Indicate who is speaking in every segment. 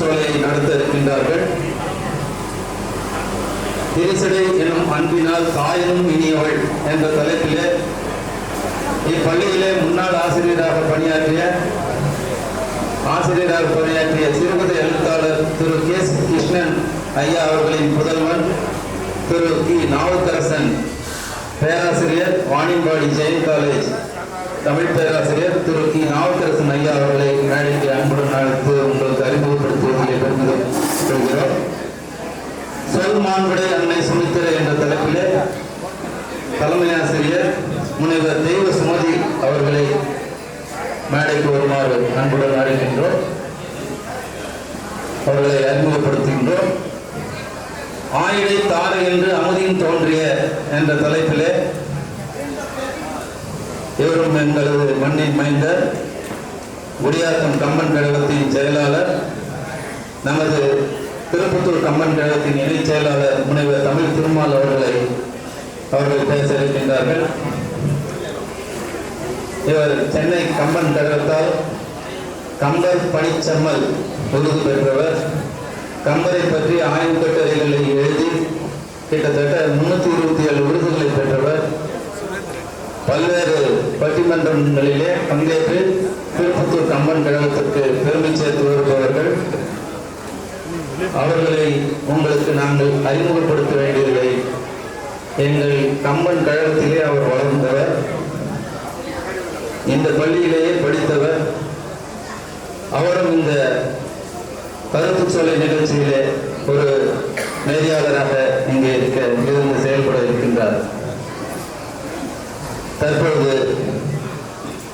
Speaker 1: சோலையை நடத்த இருக்கின்றார்கள். திருச்சடை எனும் அன்பினால் தாயனும் இனியவள் என்ற தலைப்பிலே இப்பள்ளியிலே முன்னாள் ஆசிரியராக பணியாற்றிய சிறுகதை எழுத்தாளர் திரு கே. கிருஷ்ணன் ஐயா அவர்களின் புதல்வன் திரு கி. நாவுக்கரசன் பேராசிரியர், வாணியம்பாடி ஜெயின் காலேஜ் தமிழ் பேராசிரியர் திரு கி. நாவுக்கரசன் ஐயா அவர்களை மேடைக்கு அன்புடன் அழைத்து உங்களுக்கு அறிமுகப்படுத்துவதில் பெருமிதம் கொள்கிறோம். சொல் மாண்புடை அன்னை சுமித்திரை என்ற தலைப்பிலே தலைமை ஆசிரியர் முனைவர் தெய்வ சுமதி அவர்களை மேடைக்கு வருமாறு அன்புடன் அழைக்கின்றோம். அவர்களை அறிமுகப்படுத்துகின்றோம். ஆயிடை தாரை என்று அமுதின் தோன்றிய என்ற தலைப்பிலே இவரும் எங்களது மண்ணின் மைந்தர், குடியாத்தம் கம்பன் கழகத்தின் செயலாளர், நமது திருப்பத்தூர் கம்பன் கழகத்தின் இணைச் செயலாளர் முனைவர் தமிழ் திருமால் அவர்கள் பேச இருக்கின்றார்கள். இவர் சென்னை கம்பன் கழகத்தால் கம்பர் பணிச்சம்மல் விருது பெற்றவர். கம்பரை பற்றி ஆய்வு கட்டுரைகளை எழுதி கிட்டத்தட்ட 327 விருதுகளை பெற்றவர். பல்வேறு பட்டிமன்றங்களிலே பங்கேற்று திருப்பத்தூர் கம்பன் கழகத்திற்கு பெருமை சேர்த்து வருபவர்கள். அவர்களை உங்களுக்கு நாங்கள் அறிமுகப்படுத்த வேண்டியதில்லை. எங்கள் கம்பன் கழகத்திலே அவர் வளர்ந்தவர், இந்த பள்ளியிலேயே படித்தவர். அவரும் இந்த கருத்து சோலை நிகழ்ச்சியிலே ஒரு நெறியாளராக இங்கே இருந்து செயல்பட இருக்கின்றார். தற்பொழுது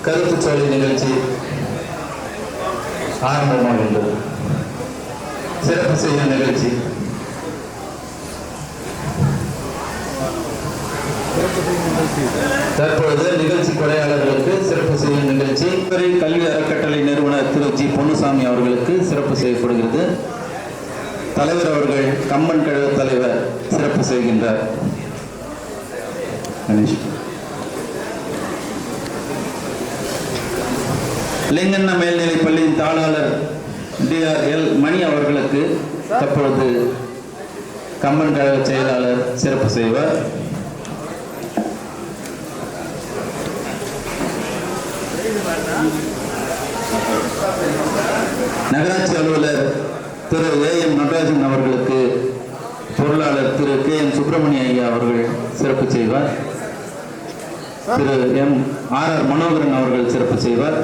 Speaker 1: கருத்து சோலை நிகழ்ச்சி ஆரம்பமாகின்றது. சிறப்பு செய்யும் நிகழ்ச்சி தற்பொழுது நிகழ்ச்சி கொடையாளர்களுக்கு சிறப்பு செய்யும் நிகழ்ச்சி கல்வி அறக்கட்டளை நிறுவனர் திரு ஜி. பொன்னுசாமி அவர்களுக்கு சிறப்பு செய்யப்படுகிறது. தலைவர் அவர்கள் கம்பன் கழக தலைவர் சிறப்பு செய்கின்றார். லிங்கண்ண மேல்நிலைப் பள்ளியின் தாளாளர் DR.L. மணி அவர்களுக்கு தற்பொழுது கம்பன் கழக செயலாளர் சிறப்பு செய்வார். நகராட்சி அலுவலர் திரு A.M. நடராஜன் அவர்களுக்கு பொருளாளர் திரு K.M. சுப்பிரமணிய ஐயா அவர்கள் சிறப்பு செய்வார். திரு M.R.R. மனோகரன் அவர்கள் சிறப்பு செய்வார்.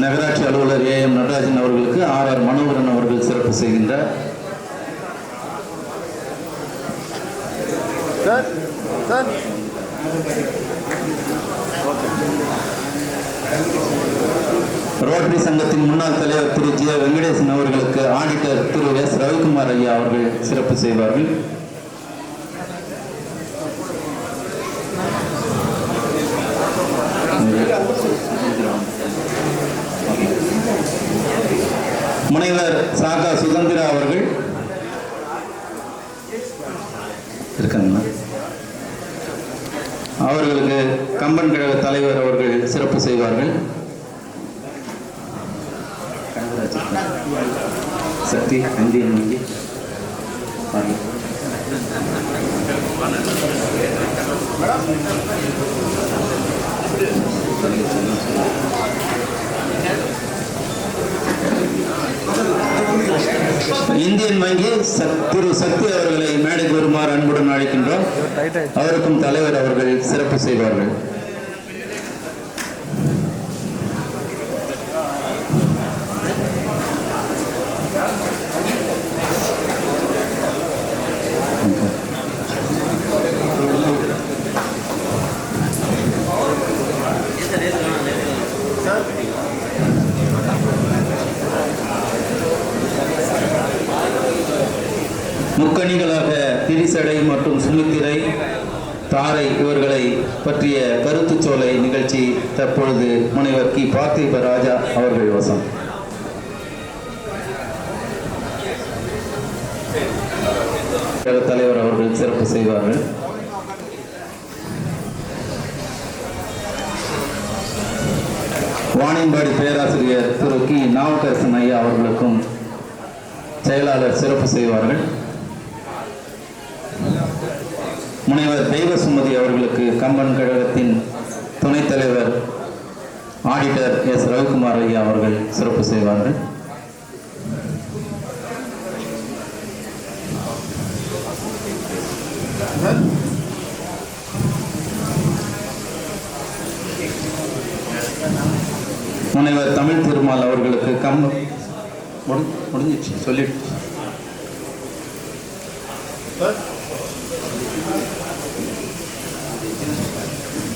Speaker 1: நகராட்சி அலுவலர் A.M. நடராஜன் அவர்களுக்கு R.R. மனோகரன் அவர்கள் சிறப்பு செய்கின்றார். ரோட்டரி சங்கத்தின் முன்னாள் தலைவர் திரு G. வெங்கடேசன் அவர்களுக்கு ஆடிட்டர் திரு S. ரவிக்குமார் ஐயா அவர்கள் சிறப்பு செய்வார்கள். முனைவர் சாகா சுதந்திரா அவர்கள் இருக்காங்களா? அவர்களுக்கு கம்பன் கழக தலைவர் அவர்கள் சிறப்பு செய்வார்கள். சக்தி இந்தியன் வங்கி இந்தியன் வங்கி திரு சக்தி அவர்களை மேடைக்கு வருமாறு அன்புடன் அழைக்கின்றோம். அவருக்கும் தலைவர் அவர்கள் சிறப்பு செய்வார்கள். முக்கணிகளாக திரிசடை மற்றும் சுமித்திரை, தாரை இவர்களை பற்றிய கருத்துச்சோலை நிகழ்ச்சி தற்பொழுது முனைவர் கி. பார்த்திப ராஜா அவர்கள் வசம். தலைவர் அவர்கள் சிறப்பு செய்வார்கள். வாணியம்பாடி பேராசிரியர் திரு கி நாவுக்கரசன் ஐயா அவர்களுக்கும் செயலாளர் சிறப்பு செய்வார்கள். முனைவர் தெய்வ சுமதி அவர்களுக்கு கம்பன் கழகத்தின் துணைத் தலைவர் ஆடிட்டர் எஸ் ரவிக்குமார் ஐயா அவர்கள் சிறப்பு செய்வார்கள். முனைவர் தமிழ் திருமால் அவர்களுக்கு முடிஞ்சிச்சு சொல்லிட்டு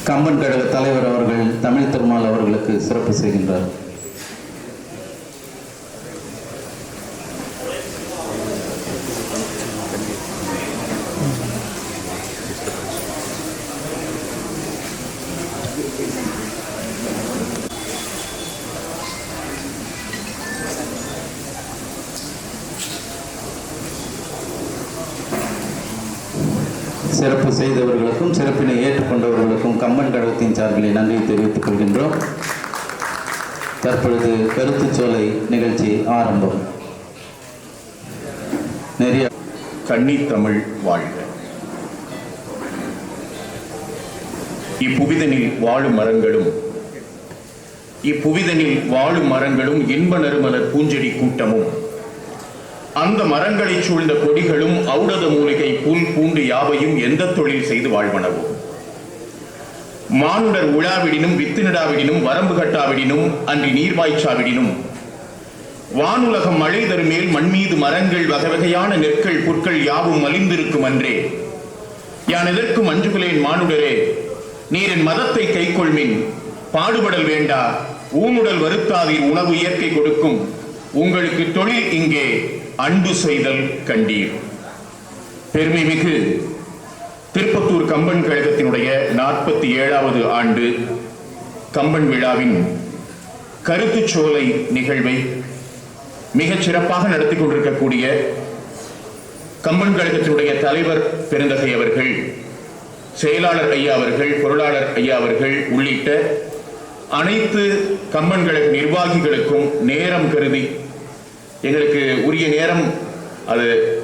Speaker 1: கம்பன் கழக தலைவர் அவர்கள் தமிழ் திருமால் அவர்களுக்கு சிறப்பு செய்கின்றார். சிறப்பு செய்தவர்களுக்கும் சிறப்பினை ஏற்றுக்கொண்டவர்களுக்கும் கம்பன் கழகத்தின் சார்பில் நன்றி தெரிவித்துக் கொள்கின்றோம். தற்பொழுது கருத்துச்சோலை நிகழ்ச்சி ஆரம்பம். நிறைய
Speaker 2: கன்னித்தமிழ் வாழ்க. இப்புவிதனில் வாழும் மரங்களும் இன்ப நறுமலர் பூஞ்செடி கூட்டமும் அந்த மரங்களை சூழ்ந்த கொடிகளும் ஔடத மூலிகை புல் பூண்டு யாவையும் எந்த தொழில் செய்து வாழ்வனவும் மானுடர் உழாவிடினும் வித்து நடாவிடினும் வரம்பு கட்டாவிடினும் அன்றி நீர்வாய்ச்சாவிடினும் வானுலகம் மழை தருமேல் மண்மீது மரங்கள் வகை வகையான நெற்கள் புற்கள் யாவும் மலிந்திருக்கும் அன்றே யான் எதற்கும் அஞ்சுகளேன் மானுடரே நீர் என் மதத்தை கைக்கொள்மின் பாடுபடல் வேண்டா ஊனுடல் வருத்தாதீர் உணவு இயற்கை கொடுக்கும் உங்களுக்கு தொழில் இங்கே அன்பு செய்தல் கண்டீர். பெருமைமிகு திருப்பத்தூர் கம்பன் கழகத்தினுடைய 47வது ஆண்டு கம்பன் விழாவின் கருத்துச்சோலை நிகழ்வை மிகச் சிறப்பாக நடத்தி கொண்டிருக்கக்கூடிய கம்பன் கழகத்தினுடைய தலைவர் பெருந்தகை அவர்கள், செயலாளர் ஐயா அவர்கள், பொருளாளர் ஐயா அவர்கள் உள்ளிட்ட அனைத்து கம்பன் கழக நிர்வாகிகளுக்கும் நேரம் கருதி எங்களுக்கு உரிய நேரம் அது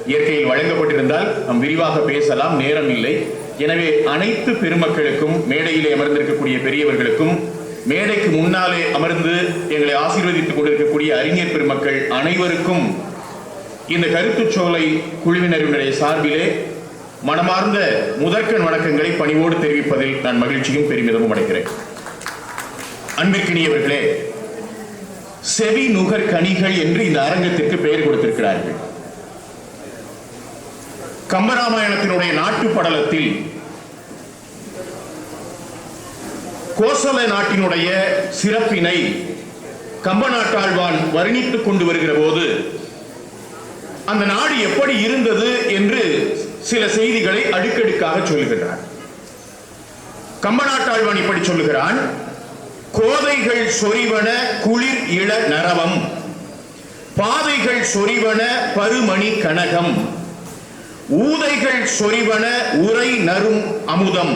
Speaker 2: இயற்கையில் வழங்கப்பட்டிருந்தால் நாம் விரிவாக பேசலாம், நேரம் இல்லை. எனவே அனைத்து பெருமக்களுக்கும், மேடையிலே அமர்ந்திருக்கக்கூடிய பெரியவர்களுக்கும், மேடைக்கு முன்னாலே அமர்ந்து எங்களை ஆசீர்வதித்துக் கொண்டிருக்கக்கூடிய அறிஞர் பெருமக்கள் அனைவருக்கும் இந்த கருத்துச்சோலை குழுவினருடைய சார்பிலே மனமார்ந்த முதற்கண் வணக்கங்களை பணிவோடு தெரிவிப்பதில் நான் மகிழ்ச்சியும் பெருமிதமும் அடைகிறேன். அன்பிற்கினியவர்களே, செவி நுகர் கனிகள் என்று இந்த அரங்கத்திற்கு பெயர் கொடுத்திருக்கிறார்கள். கம்பராமாயணத்தினுடைய நாட்டு படலத்தில் கோசல நாட்டினுடைய சிறப்பினை கம்பநாட்டாழ்வான் வர்ணித்துக் கொண்டு வருகிற போது அந்த நாடு எப்படி இருந்தது என்று சில செய்திகளை அடுக்கடுக்காக சொல்லுகிறார். கம்பநாட்டாழ்வான் இப்படி சொல்லுகிறான்: கோதைகள் சொறிவன குளிர் இள நரவம், பாதைகள் சொறிவன பருமணி கனகம், ஊதைகள் சொறிவன உரை நரும் அமுதம்,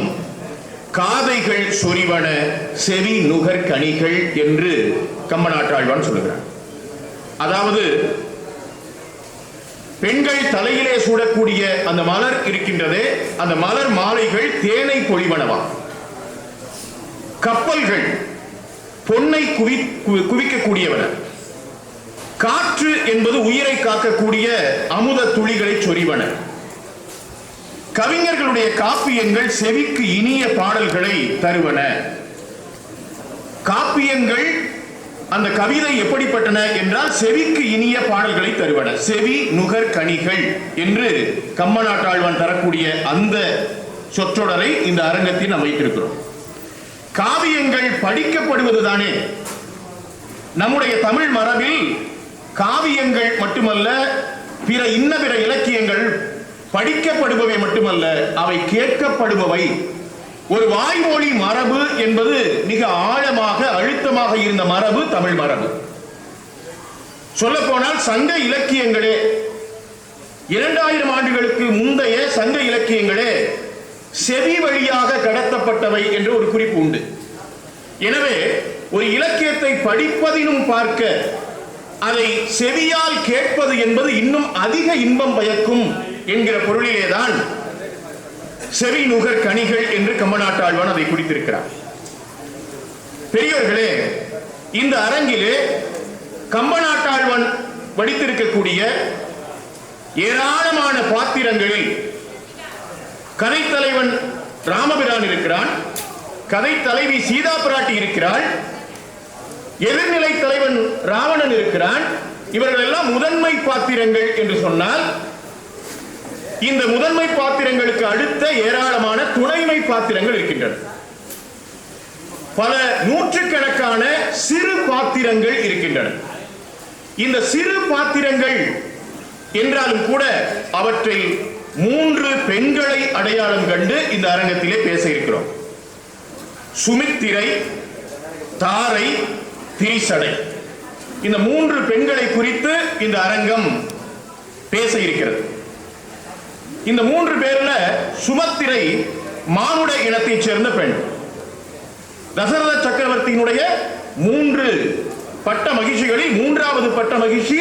Speaker 2: காதைகள் சொறிவன செவி நுகர் கனிகள் என்று கம்பநாட்டாழ்வான் சொல்லுகிறார். அதாவது பெண்கள் தலையிலே சூடக்கூடிய அந்த மலர் இருக்கின்றதே, அந்த மலர் மாலைகள் தேனை பொழிவனவா, கப்பல்கள் பொன்னை குவிக்கக்கூடியவன, காற்று என்பது உயிரை காக்கக்கூடிய அமுத துளிகளை சொறிவன, கவிஞர்களுடைய காப்பியங்கள் செவிக்கு இனிய பாடல்களை தருவன. காப்பியங்கள் அந்த கவிதை எப்படிப்பட்டன என்றால் செவிக்கு இனிய பாடல்களை தருவன. செவி நுகர் கனிகள் என்று கம்பநாட்டாழ்வான் தரக்கூடிய அந்த சொற்றொடரை இந்த அரங்கத்தில் நாம் வைத்திருக்கிறோம். காவியங்கள் படிக்கப்படுவதுதானே நம்முடைய தமிழ் மரபில். காவியங்கள் மட்டுமல்ல, பிற இலக்கியங்கள் படிக்கப்படுபவை மட்டுமல்ல, அவை கேட்கப்படுபவை. ஒரு வாய்மொழி மரபு என்பது மிக ஆழமாக அழுத்தமாக இருந்த மரபு தமிழ் மரபு. சொல்ல போனால் சங்க இலக்கியங்களே, 2000 ஆண்டுகளுக்கு முந்தைய சங்க இலக்கியங்களே செவி வழியாக கடத்தப்பட்டவை என்று ஒரு குறிப்பு உண்டு. எனவே ஒரு இலக்கியத்தை படிப்பதினும் பார்க்க அதை செவியால் கேட்பது என்பது இன்னும் அதிக இன்பம் பயக்கும் என்கிற பொருளிலேதான் செவி நுகர் கனிகள் என்று கம்பநாட்டாழ்வான் அதை குறித்திருக்கிறார். பெரியவர்களே, இந்த அரங்கிலே கம்பநாட்டாழ்வான் வடித்திருக்கக்கூடிய ஏராளமான பாத்திரங்களில் கதைத்தலைவன் ராமபிரான் இருக்கிறான், கதை தலைவி சீதா பிராட்டி இருக்கிறாள், எதிர்நிலை தலைவன் ராவணன் இருக்கிறான். இவர்கள் எல்லாம் முதன்மை பாத்திரங்கள் என்று சொன்னால், இந்த முதன்மை பாத்திரங்களுக்கு அடுத்த ஏராளமான துணைமை பாத்திரங்கள் இருக்கின்றன. பல நூற்றுக்கணக்கான சிறு பாத்திரங்கள் இருக்கின்றன. இந்த சிறு பாத்திரங்கள் என்றாலும் கூட அவற்றில் 3 பெண்களை அடையாளம் கண்டு இந்த அரங்கத்திலே பேச இருக்கிறோம். சுமித்திரை, தாரை, திரிசடை. இந்த 3 பெண்களை குறித்து இந்த அரங்கம் பேச இருக்கிறது. இந்த 3 பேர்ல சுமத்திரை மானுட இனத்தைச் சேர்ந்த பெண். தசரத சக்கரவர்த்தியினுடைய 3 பட்ட மகிழ்ச்சிகளில் 3வது பட்ட மகிழ்ச்சி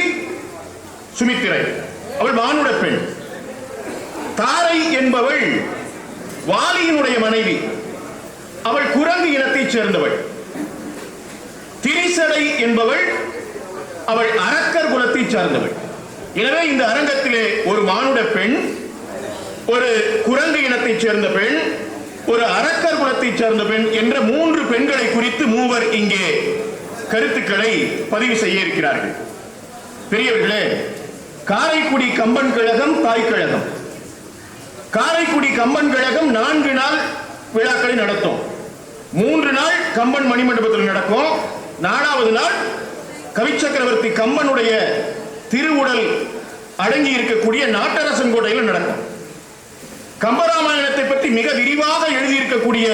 Speaker 2: சுமித்திரை. அவள் மானுட பெண். தாரை என்பவள் வாலியினுடைய மனைவி. அவள் குரங்கு இனத்தைச் சேர்ந்தவள். திரிசடை என்பவள் அவள் அரக்கர் குலத்தைச் சார்ந்தவள். எனவே இந்த அரங்கத்திலே ஒரு மானுட பெண், ஒரு குரங்கு இனத்தைச் சேர்ந்த பெண், ஒரு அரக்கர் குலத்தைச் சேர்ந்த பெண் என்ற 3 பெண்களை குறித்து மூவர் இங்கே கருத்துக்களை பதிவு செய்ய இருக்கிறார்கள். பெரியவர்களே, காரைக்குடி கம்பன் கழகம் தாய் கழகம். காரைக்குடி கம்பன் கழகம் 4 நாள் விழாக்களை நடத்தும். 3 நாள் கம்பன் மணிமண்டபத்தில் நடக்கும். 4வது நாள் கவிச்சக்கரவர்த்தி கம்பனுடைய திருவுடல் அடங்கி இருக்கக்கூடிய நாட்டரசன் கோட்டையில் நடக்கும். கம்பராமாயணத்தை பற்றி மிக விரிவாக எழுதியிருக்கக்கூடிய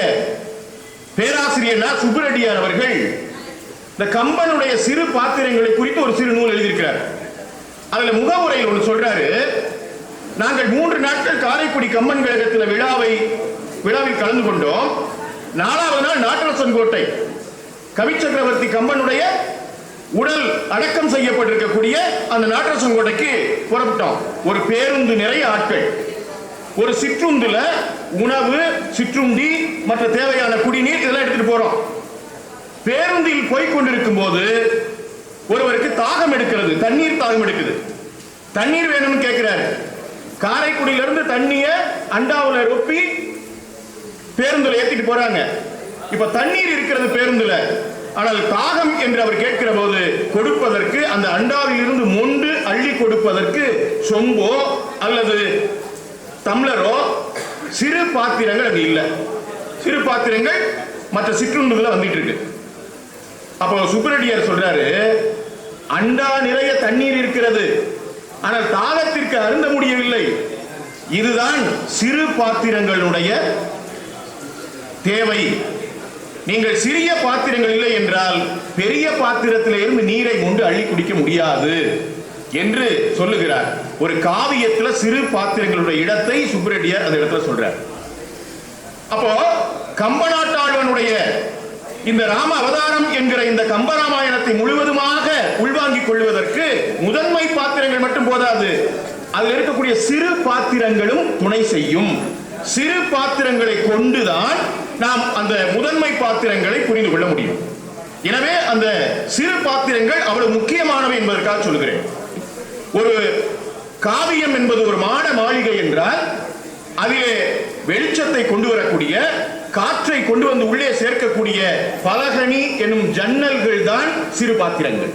Speaker 2: பேராசிரியர் சுப்புரெட்டியார் அவர்கள் இந்த கம்பனுடைய சிறு பாத்திரங்களை குறித்து ஒரு சிறு நூல் எழுதியிருக்கிறார். அதுல முகவுரையில் ஒன்று சொல்றாரு, நாங்கள் 3 நாட்கள் காரைக்குடி கம்பன் கழகத்தில் விழாவில் கலந்து கொண்டோம். 4வது நாள் நாட்டரசன் கோட்டை கவிச்சக்கரவர்த்தி கம்பனுடைய உடல் அடக்கம் செய்யப்பட்டிருக்கக்கூடிய அந்த நாட்டரசன் கோட்டைக்கு புறப்பட்டோம். ஒரு பேருந்து நிறைய ஆட்கள். ஒரு சிற்றுந்துல உணவு, சிற்றுண்டி, மற்ற தேவையான குடிநீர் இதெல்லாம் எடுத்துட்டு போறோம். பேருந்தில் போய்கொண்டிருக்கும் போது ஒருவருக்கு தாகம் எடுக்கிறது, தண்ணீர் தாகம் எடுக்குது. தண்ணீர் வேணும்னு கேட்கிறாரு. காரைக்குடியிலிருந்து தண்ணிய அண்டாவுல ரொப்பி பேருந்துல ஏத்திட்டு போறாங்க. இப்ப தண்ணீர் இருக்கிறது பேருந்துல, ஆனால் தாகம் என்று அவர் கேட்கிற போது கொடுப்பதற்கு அந்த அண்டாவில் இருந்து மொண்டு அள்ளி கொடுப்பதற்கு சொம்போ அல்லது டம்ளரோ சிறு பாத்திரங்கள் அங்க இல்ல. சிறு பாத்திரங்கள் மற்ற சிற்றுண்டுல வந்துட்டு இருக்கு. அப்போ சுப்புரெட்டியார் சொல்றாரு, அண்டா நிறைய தண்ணீர் இருக்கிறது, ஆனால் தாகத்திற்கு அருந்த முடியவில்லை. இதுதான் சிறு பாத்திரங்களுடைய தேவை. நீங்கள் சிறிய பாத்திரங்கள் இல்லை என்றால் பெரிய பாத்திரத்தில் இருந்து நீரை கொண்டு அள்ளி குடிக்க முடியாது என்று சொல்லுகிறார். ஒரு காவியத்தில் சிறு பாத்திரங்களுடைய இடத்தை சுப்புரெட்டியார் அந்த இடத்துல சொல்றார். அப்போ கம்பநாட்டாழ்வானுடைய இந்த ராம அவதாரம் என்கிற இந்த கம்பராமாயணத்தை முழுவதுமாக உள்வாங்கிக் கொள்வதற்கு முதன்மை பாத்திரங்கள் மட்டும் போதாது, அதில் இருக்கக்கூடிய சிறு பாத்திரங்களும் துணை செய்யும். சிறு பாத்திரங்களை கொண்டுதான் நாம் அந்த முதன்மை பாத்திரங்களை புரிந்து கொள்ள முடியும். எனவே அந்த சிறு பாத்திரங்கள் அவ்வளவு முக்கியமானவை என்பதற்காக சொல்கிறேன். ஒரு காவியம் என்பது ஒரு மாட மாளிகை என்றால் அதிலே வெளிச்சத்தை கொண்டு வரக்கூடிய, காற்றை கொண்டு வந்து உள்ளே சேர்க்கக்கூடிய பலகனி என்னும் ஜன்னல்கள் தான் சிறு பாத்திரங்கள்.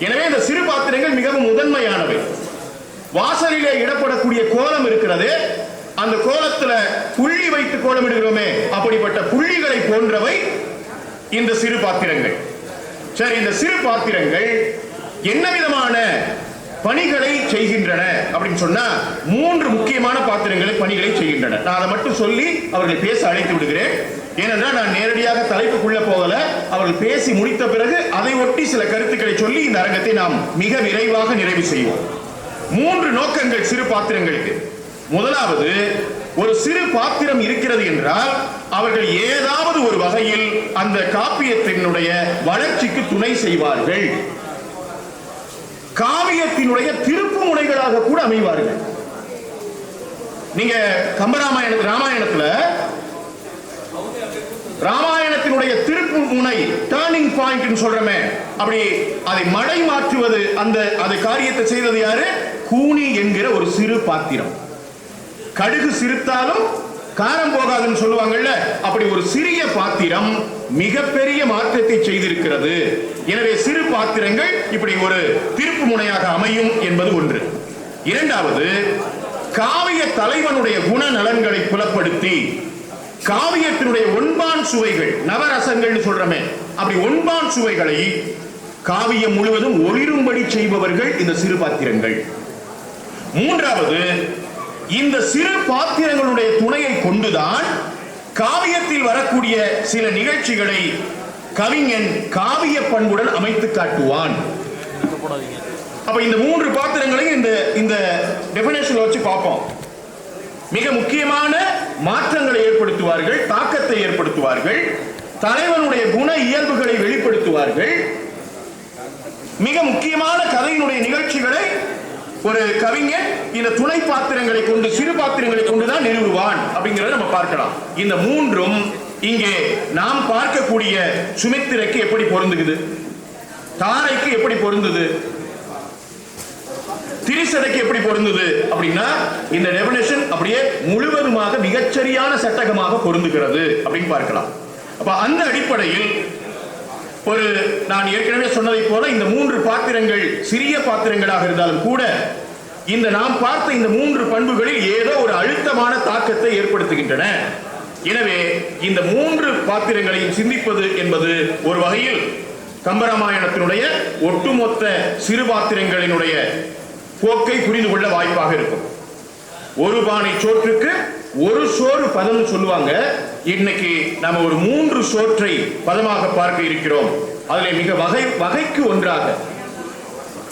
Speaker 2: எனவே இந்த சிறு பாத்திரங்கள் மிகவும் முதன்மையானவை. வாசலிலே இடப்படக்கூடிய கோலம் இருக்கிறது, அந்த கோலத்துல புள்ளி வைத்து கோலமிடுகிறோமே, அப்படிப்பட்ட புள்ளிகளை போன்றவை இந்த சிறு பாத்திரங்கள். சரி, இந்த சிறு பாத்திரங்கள் என்ன விதமான பணிகளை செய்கின்றன அப்படின்னு சொன்னா 3 முக்கியமான பணிகளை செய்கின்றன. நான் அதை மட்டும் சொல்லி அவர்களை பேச அழைத்து விடுகிறேன். ஏனென்றால் நான் நேரடியாக தலைப்புக்குள்ள போகல. அவர்கள் பேசி முடித்த பிறகு அதை ஒட்டி சில கருத்துக்களை சொல்லி இந்த அரங்கத்தை நாம் மிக விரைவாக நிறைவு செய்வோம். 3 நோக்கங்கள் சிறு பாத்திரங்களுக்கு. முதலாவது, ஒரு சிறு பாத்திரம் இருக்கிறது என்றால் அவர்கள் ஏதாவது ஒரு வகையில் அந்த காப்பியத்தினுடைய வளர்ச்சிக்கு துணை செய்வார்கள். காவியத்தினுடைய திருப்பு முனைகளாக கூட அமைவார்கள். நீங்க ராமாயணத்துல ராமாயணத்தினுடைய திருப்பு முனை டர்னிங் பாயிண்ட் சொல்றமே, அப்படி அதை மடை மாற்றுவது அந்த காரியத்தை செய்தது யாரு? கூனி என்கிற ஒரு சிறு பாத்திரம். கடுகு சிரித்தாலும் காரம் போகாதுன்னு சொல்லுவாங்கல்ல, அப்படி ஒரு சிறிய பாத்திரம் மிகப்பெரிய மாற்றத்தை செய்திருக்கிறது. எனவே சிறு பாத்திரங்கள் இப்படி ஒரு திருப்பு முனையாக அமையும் என்பது ஒன்று. இரண்டாவது, காவிய தலைவனுடைய குணநலன்களை புலப்படுத்தி காவியத்தினுடைய ஒன்பான் சுவைகள், நவரசங்கள் சொல்றமே, அப்படி ஒன்பான் சுவைகளை காவியம் முழுவதும் ஒளிரும்படி செய்பவர்கள் இந்த சிறு பாத்திரங்கள். மூன்றாவது, இந்த சிறு பாத்திரங்களுடைய துணையை கொண்டுதான் காவியத்தில் வரக்கூடிய சில நிகழ்ச்சிகளை கவிஞன் காவிய பண்புடன் அமைத்து காட்டுவான். அப்ப இந்த மூன்று பாத்திரங்களையும் இந்த டெஃபினேஷன்ல வச்சு பார்ப்போம். மிக முக்கியமான மாற்றங்களை ஏற்படுத்துவார்கள், தாக்கத்தை ஏற்படுத்துவார்கள், தலைவனுடைய குண இயல்புகளை வெளிப்படுத்துவார்கள். மிக முக்கியமான கதையினுடைய நிகழ்ச்சிகளை ஒரு கவிஞன் இந்த துணை பாத்திரங்களை கொண்டு, சிறு பாத்திரங்களை கொண்டுதான் நிறுவுவான் அப்படிங்கிறத நம்ம பார்க்கலாம். இந்த மூன்றும் இங்கே நாம் பார்க்கக்கூடிய சுமித்திரைக்கு எப்படி பொருந்துகிறது, தாரைக்கு எப்படி பொருந்தது, திரிசடைக்கு எப்படி பொருந்தது அப்படின்னா இந்த டெஃபினிஷன் அப்படியே முழுவதுமாக மிகச்சரியான சட்டகமாக பொருந்துகிறது அப்படின்னு பார்க்கலாம். அப்ப அந்த அடிப்படையில் நான் ஏற்கனவே சொன்னதை போல இந்த மூன்று பாத்திரங்கள் சிறிய பாத்திரங்களாக இருந்தாலும் கூட இந்த நாம் பார்த்த இந்த மூன்று பண்புகளில் ஏதோ ஒரு அழுத்தமான தாக்கத்தை ஏற்படுத்துகின்றன. எனவே இந்த மூன்று பாத்திரங்களையும் சிந்திப்பது என்பது ஒரு வகையில் கம்பராமாயணத்தினுடைய ஒட்டுமொத்த சிறு பாத்திரங்களினுடைய போக்கை புரிந்து கொள்ள வாய்ப்பாக இருக்கும். ஒரு பானை சோற்றுக்கு ஒரு சோறு பதம் சொல்லுவாங்க. இன்னைக்கு நாம ஒரு மூன்று சோற்றை பதமாக பார்க்க இருக்கிறோம். அதில் மிக வகைக்கு ஒன்றாக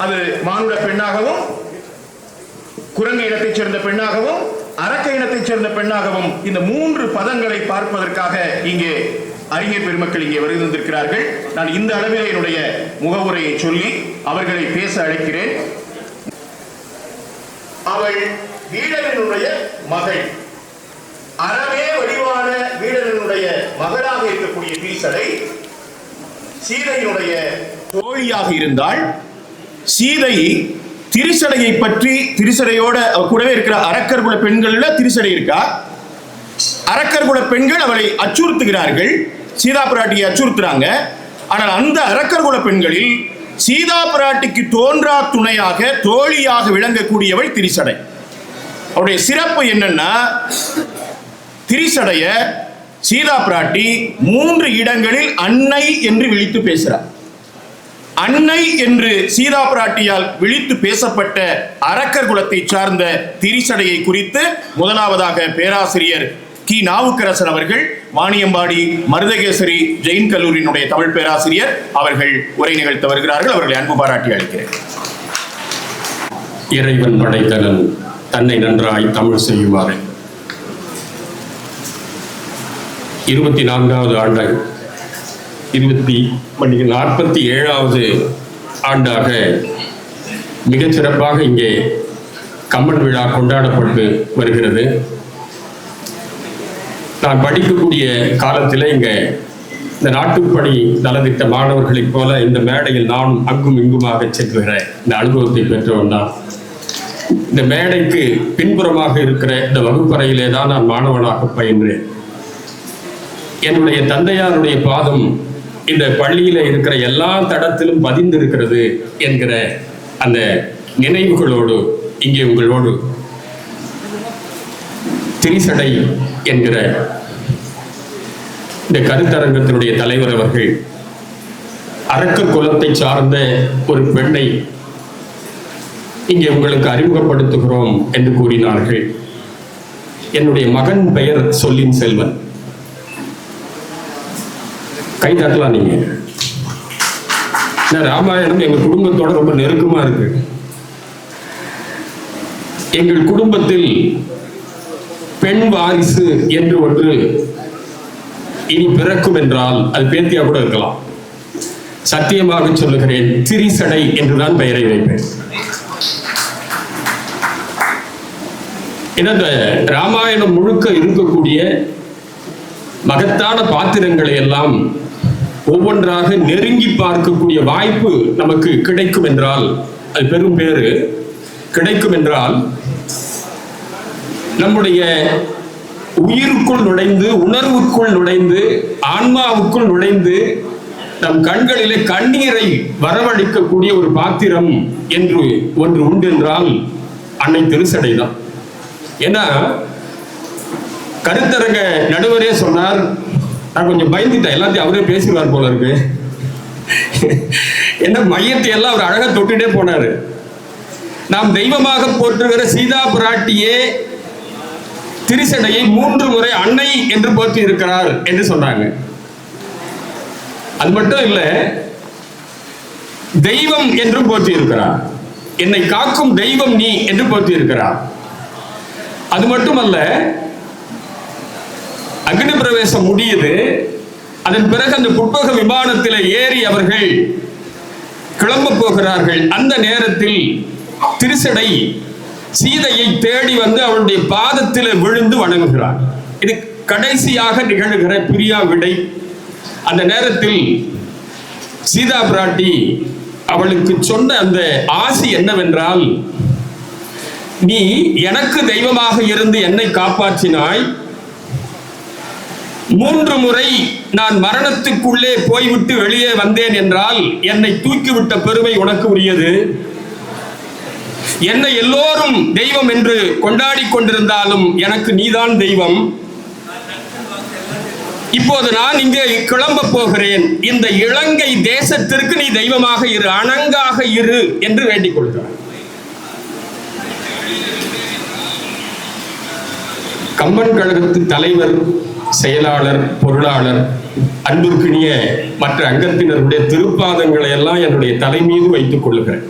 Speaker 2: அது மானுட பெண்ணாகவும், குரங்கு இனத்தைச் சேர்ந்த பெண்ணாகவும், அரக்க இனத்தைச் சேர்ந்த பெண்ணாகவும் இந்த மூன்று பதங்களை பார்ப்பதற்காக இங்கே அறிஞர் பெருமக்கள் இங்கே வருகின்றிருக்கிறார்கள். நான் இந்த அளவில் என்னுடைய முகவுரையை சொல்லி அவர்களை பேச அழைக்கிறேன். அவள் வீடனுடைய மகள், அறவே வடிவான வீடனுடைய மகளாக இருக்கக்கூடிய திரிசடை சீதையினுடைய தோழியாக இருந்தால், சீதை திரிசடையை பற்றி, திரிசடையோட கூடவே இருக்கிற அரக்கர் குல பெண்கள்ல திரிசடை இருக்கா, அரக்கர் குல பெண்கள் அவளை அச்சுறுத்துகிறார்கள், சீதா பிராட்டியை அச்சுறுத்துறாங்க. ஆனால் அந்த அரக்கர் குல பெண்களில் சீதா பிராட்டிக்கு தோன்றா துணையாக தோழியாக விளங்கக்கூடியவள் திரிசடை. அவருடைய சிறப்பு என்னன்னா, திரிசடைய சீதா பிராட்டி 3 இடங்களில் அன்னை என்று விழித்து பேசுறார். அன்னை என்று சீதா பிராட்டியால் விழித்து பேசப்பட்ட அரக்கர் குலத்தை சார்ந்த திரிசடையை குறித்து முதலாவதாக பேராசிரியர் கி. நாவுக்கரசர் அவர்கள், வாணியம்பாடி மருதகேசரி ஜெயின் கல்லூரியினுடைய தமிழ் பேராசிரியர் அவர்கள் உரை நிகழ்த்த வருகிறார்கள். அவர்களை அன்பு பாராட்டி அளிக்கிறேன்.
Speaker 3: இறைவன் படைத்தனன் தன்னை நன்றாய் தமிழ் செய்யுமாறு 24வது ஆண்டு 47வது ஆண்டாக மிகச் சிறப்பாக இங்கே கம்பன் விழா கொண்டாடப்பட்டு வருகிறது. நான் படிக்கக்கூடிய காலத்தில் இங்கே இந்த நாட்டுப்பணி நலத்திட்ட மாணவர்களைப் போல இந்த மேடையில் நானும் அங்கும் இங்குமாக செல்கிற இந்த அனுபவத்தை பெற்றவன் தான். இந்த மேடைக்கு பின்புறமாக இருக்கிற இந்த வகுப்பறையிலே தான் நான் மாணவனாக பயின்றேன். என்னுடைய தந்தையாருடைய பாதம் இந்த பள்ளியில் இருக்கிற எல்லா தடத்திலும் பதிந்திருக்கிறது என்கிற அந்த நினைவுகளோடு இங்கே உங்களோடு திரிசடை என்கிற இந்த கருத்தரங்கத்தினுடைய தலைவர் அவர்கள் அரக்கர் குலத்தை சார்ந்த ஒரு பெண்ணை இங்கே உங்களுக்கு அறிமுகப்படுத்துகிறோம் என்று கூறினார்கள். என்னுடைய மகன் பெயர் சொல்லின் செல்வன். கை தட்டலாம் நீங்க. ராமாயணம் எங்கள் குடும்பத்தோட ரொம்ப நெருக்கமா இருக்கு. எங்கள் குடும்பத்தில் பெண் வாரிசு என்று ஒன்று இனி பிறக்கும் என்றால் அது பேத்தியா கூட இருக்கலாம். சத்தியமாக சொல்லுகிறேன், திரிசடை என்றுதான் பெயரை வைப்பேன். இந்த ராமாயணம் முழுக்க இருக்கக்கூடிய மகத்தான பாத்திரங்களை எல்லாம் ஒவ்வொன்றாக நெருங்கி பார்க்கக்கூடிய வாய்ப்பு நமக்கு கிடைக்கும் என்றால் அது பெரும் பேரு. கிடைக்கும் என்றால் நம்முடைய உயிருக்குள் நுழைந்து, உணர்வுக்குள் நுழைந்து, ஆன்மாவுக்குள் நுழைந்து நம் கண்களிலே கண்ணீரை வரவழைக்கக்கூடிய ஒரு பாத்திரம் என்று ஒன்று உண்டு என்றால் அன்னை திருசடை தான். ஏன்னா கருத்தரங்க நடுவரே சொன்னார், நான் கொஞ்சம் பயந்துட்டேன், எல்லாத்தையும் அவரே பேசுவார் போல இருக்கு. என்ன மையத்தை எல்லாம் அவர் அழகா தொட்டுட்டே போனாரு. நாம் தெய்வமாக போற்றுகிற சீதா பிராட்டியே திருசடையை 3 முறை அன்னை என்று போற்றி இருக்கிறார் என்று சொன்னாங்க. அது மட்டும் இல்ல, தெய்வம் என்றும் போற்றி இருக்கிறார். என்னை காக்கும் தெய்வம் நீ என்று போற்றி இருக்கிறார். அது மட்டுமல்ல, அக்னி பிரவேசம் முடியுது. அதன் பிறகு அந்த புட்பக விமானத்தில் ஏறி அவர்கள் கிளம்ப போகிறார்கள். அந்த நேரத்தில் திருசடை சீதையை தேடி வந்து அவளுடைய பாதத்தில் விழுந்து வணங்குகிறார். இது கடைசியாக நிகழ்கிற பிரியா விடை. அந்த நேரத்தில் சீதா பிராட்டி அவளுக்கு சொன்ன அந்த ஆசி என்னவென்றால், நீ எனக்கு தெய்வமாக இருந்து என்னை காப்பாற்றினாய். 3 முறை நான் மரணத்துக்குள்ளே போய்விட்டு வெளியே வந்தேன் என்றால் என்னை தூக்கிவிட்ட பெருமை உனக்கு உரியது. என்னை எல்லோரும் தெய்வம் என்று கொண்டாடி கொண்டிருந்தாலும் எனக்கு நீதான் தெய்வம். இப்போது நான் இங்கே கிளம்ப போகிறேன். இந்த இலங்கை தேசத்திற்கு நீ தெய்வமாக இரு, அணங்காக இரு என்று வேண்டிக் கொள்கிறார். கம்பன் கழகத்து தலைவர், செயலாளர், பொருளாளர், அன்பிற்கினிய மற்ற அங்கத்தினருடைய திருப்பாதங்களை எல்லாம் என்னுடைய தலை மீது வைத்துக் கொள்ளுகிறேன்.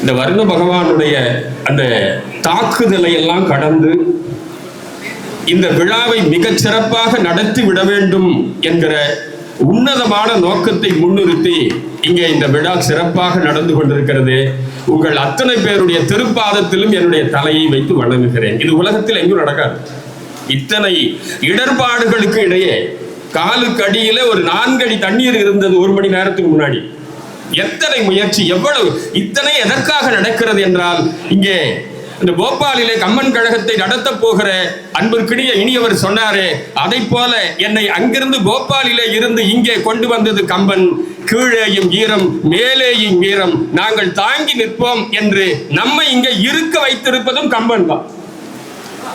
Speaker 3: இந்த வருண பகவானுடைய அந்த தாக்குதலை எல்லாம் கடந்து இந்த விழாவை மிகச் சிறப்பாக நடத்தி விட வேண்டும் என்கிற உன்னதமான நோக்கத்தை முன்னிறுத்தி இங்கே இந்த விழா சிறப்பாக நடந்து கொண்டிருக்கிறது. உங்கள் அத்தனை பேருடைய திருப்பாதத்திலும் என்னுடைய தலையை வைத்து வணங்குகிறேன். இது உலகத்தில் எங்கும் நடக்காது. இத்தனை இடர்பாடுகளுக்கு இடையே காலுக்கு அடியில ஒரு 4 அடி தண்ணீர் இருந்தது 1 மணி நேரத்துக்கு முன்னாடி. எத்தனை முயற்சி, எவ்வளவு, இத்தனை எதற்காக நடக்கிறது என்றால், இங்கே இந்த போபாலிலே கம்பன் கழகத்தை நடத்த போகிற அன்பிற்கினிய இனியவர் சொன்னாரே, அதை போல என்னை அங்கிருந்து போபாலிலே இருந்து இங்கே கொண்டு வந்தது கம்பன். கீழேயும் ஈரம், மேலேயும் ஈரம், நாங்கள் தாங்கி நிற்போம் என்று நம்மை இங்கே இருக்க வைத்திருப்பதும் கம்பன் தான்.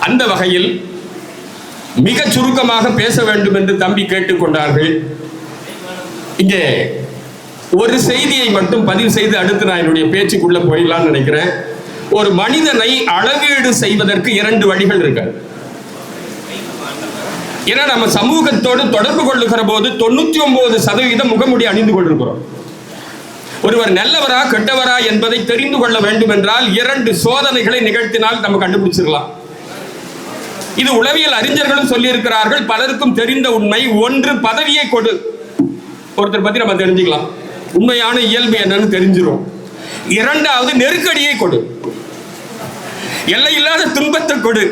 Speaker 3: அந்த வகையில் மிக சுருக்கமாக பேச வேண்டும் என்று தம்பி கேட்டுக்கொண்டார்கள். இங்கே ஒரு செய்தியை மட்டும் பதிவு செய்து அடுத்து நான் என்னுடைய பேச்சுக்குள்ள போயிடலாம்னு நினைக்கிறேன். ஒரு மனிதனை அளவீடு செய்வதற்கு 2 வழிகள் இருக்கு. ஏன்னா நம்ம சமூகத்தோடு தொடர்பு கொள்ளுகிற போது 99% முகமுடி அணிந்து கொண்டிருக்கிறோம். ஒருவர் நல்லவரா கெட்டவரா என்பதை தெரிந்து கொள்ள வேண்டும் என்றால் 2 சோதனைகளை நிகழ்த்தினால் நம்ம கண்டுபிடிச்சிடலாம். இது உளவியல் அறிஞர்களும் சொல்லி இருக்கிறார்கள், பலருக்கும் தெரிந்த உண்மை. 1, பதவியை கொடு, ஒருத்தர் பத்தி நம்ம தெரிஞ்சுக்கலாம், உண்மையான இயல்பு என்னன்னு தெரிஞ்சிடும். 2வது நெருக்கடியை கொடு, எல்லையில்லாத துன்பத்தை கொடு.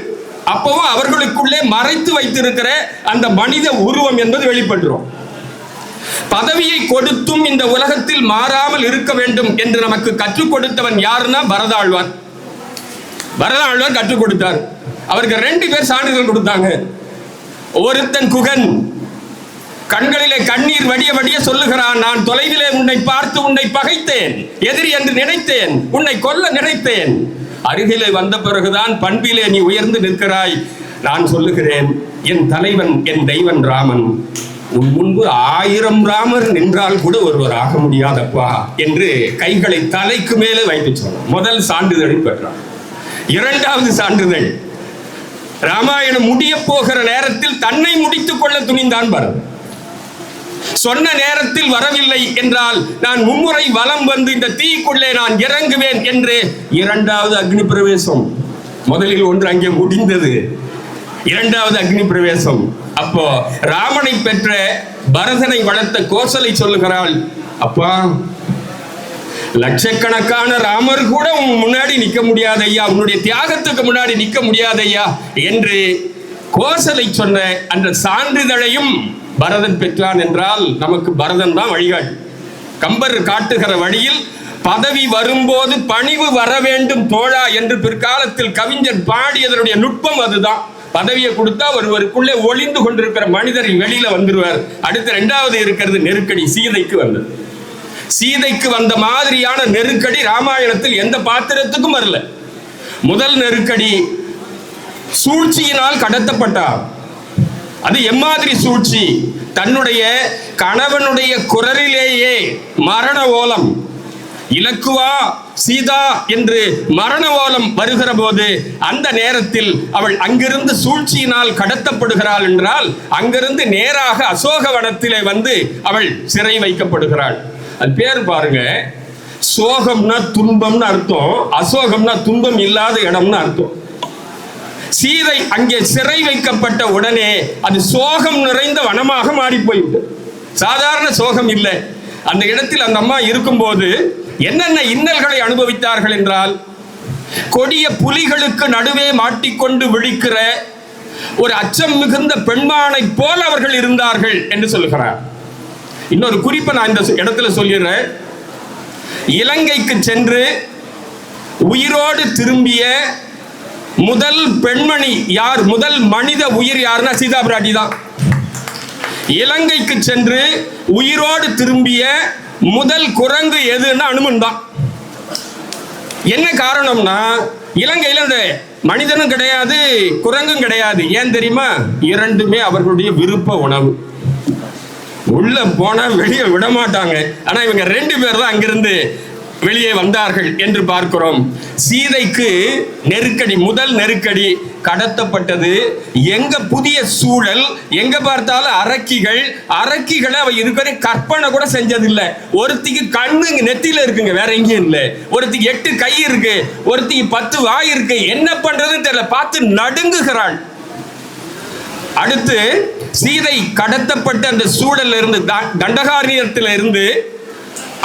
Speaker 3: அப்பவும் அவர்களுக்குள்ளே மறைத்து வைத்திருக்கிற அந்த மனித உருவம் என்பது வெளிப்பட்டுரும். பதவியை கொடுத்தும் இந்த உலகத்தில் மாறாமல் இருக்க வேண்டும் என்று நமக்கு கற்றுக் கொடுத்தவன் யாருன்னா பரதாழ்வார். பரதாழ்வார் கற்றுக் கொடுத்தார். அவருக்கு 2 பேர் சான்றிதழ் கொடுத்தாங்க. ஒருத்தன் குகன் கண்களிலே கண்ணீர் வடிய வடிய சொல்லுகிறான், நான் தொலைவிலே உன்னை பார்த்து உன்னை பகைத்தேன், எதிரி என்று நினைத்தேன், உன்னை கொல்ல நினைத்தேன். அருகிலே வந்த பிறகுதான் பண்பிலே நீ உயர்ந்து நிற்கிறாய். நான் சொல்லுகிறேன், என் தலைவன், என் தெய்வன் ராமன், உன் முன்பு 1000 ராமர் நின்றால் கூட ஒருவர் ஆக முடியாதப்பா என்று கைகளை தலைக்கு மேலே வைத்து சொன்னார். முதல் சான்றிதழை பெற்றார். 2வது சான்றிதழ், ராமாயணம் முடிய போகிற நேரத்தில் தன்னை முடித்துக் கொள்ள துணிந்தான் பரதன். சொன்ன நேரத்தில் வரவில்லை என்றால் நான் 3 முறை வலம் வந்து இந்த தீக்குள்ளே நான் இறங்குவேன் என்று 2வது அக்னி பிரவேசம். முதலில் 1 அங்கே முடிந்தது, 2வது அக்னி பிரவேசம். அப்போ ராமனை பெற்ற பரதனை வளர்த்த கோசலை சொல்லுகிறாள், அப்பா லட்சக்கணக்கான ராமர் கூட உன் முன்னாடி நிற்க முடியாது ஐயா, உன்னுடைய தியாகத்துக்கு முன்னாடி நிற்க முடியாது ஐயா என்று கோசலை சொன்ன அந்த சான்றிதழையும் பரதன் பெற்றான் என்றால் நமக்கு பரதன் தான் வழிகாட்டி. கம்பர் காட்டுகிற வழியில் பதவி வரும்போது பணிவு வர வேண்டும் தோழா என்று பிற்காலத்தில் கவிஞர் பாடியதனுடைய நுட்பம் அதுதான். பதவியை கொடுத்தா ஒருவருக்குள்ளே ஒளிந்து கொண்டிருக்கிற மனிதர் வெளியில வந்துருவார். அடுத்த இரண்டாவது இருக்கிறது நெருக்கடி. சீதைக்கு வந்தது. சீதைக்கு வந்த மாதிரியான நெருக்கடி ராமாயணத்தில் எந்த பாத்திரத்துக்கும் வரல. முதல் நெருக்கடி சூழ்ச்சியினால் கடத்தப்பட்டார். அது எம்மாதிரி சூழ்ச்சி? தன்னுடைய கணவனுடைய குரலிலேயே மரண ஓலம், இலக்குவா சீதா என்று மரண ஓலம் வருகிற போது அந்த நேரத்தில் அவள் அங்கிருந்து சூழ்ச்சியினால் கடத்தப்படுகிறாள் என்றால் அங்கிருந்து நேராக அசோகவனத்திலே வந்து அவள் சிறை வைக்கப்படுகிறாள். அது பேர் பாருங்க, சோகம்னா துன்பம்னு அர்த்தம், அசோகம்னா துன்பம் இல்லாத இடம்னு அர்த்தம். சீதை அங்கே சிறை வைக்கப்பட்ட உடனே அது சோகம் நிறைந்த வனமாக மாறி போயிட்டு, சாதாரண சோகம் இல்லை. அந்த இடத்தில் அந்த அம்மா இருக்கும்போது என்னென்ன இன்னல்களை அனுபவித்தார்கள் என்றால், கொடிய புலிகளுக்கு நடுவே மாட்டிக்கொண்டு விழிக்கிற ஒரு அச்சம் மிகுந்த பெண்மானை போல் அவர்கள் இருந்தார்கள் என்று சொல்லுகிறார். இன்னொரு குறிப்பை நான் இந்த இடத்துல சொல்லிடுறேன். இலங்கைக்கு சென்று உயிரோடு திரும்பிய முதல் பெண்மணி யார், முதல் மனித உயிர் யாருன்னா சீதா பிராட்டி தான். இலங்கைக்கு சென்று உயிரோடு திரும்பிய முதல் குரங்கு எதுன்னா அனுமன் தான். என்ன காரணம்னா, இலங்கையில் அந்த மனிதனும் கிடையாது குரங்கும் கிடையாது. ஏன் தெரியுமா? இரண்டுமே அவர்களுடைய விருப்ப உணவு. உள்ள போனா வெளியே விட மாட்டாங்க. ஆனா இவங்க ரெண்டு பேர் தான் அங்கிருந்து வெளியே வந்தார்கள் என்று பார்க்கிறோம். சீதைக்கு நெருக்கடி, முதல் நெருக்கடி கடத்தப்பட்டது. எங்க புதிய சூழல், எங்க பார்த்தாலும் அரக்கிகளை அவ இருக்கிற கற்பனை கூட செஞ்சதில்லை. ஒருத்திக்கு கண்ணு நெத்தியில இருக்குங்க, வேற எங்கேயும் இல்லை. ஒருத்திக்கு 8 கை இருக்கு, ஒருத்திக்கு 10 வாய் இருக்கு. என்ன பண்றதுன்னு தெரியல, பார்த்து நடுங்குகிறாள். அடுத்து சீதை கடத்தப்பட்ட அந்த சூழல்ல இருந்து, தண்டகாரண்யத்தில இருந்து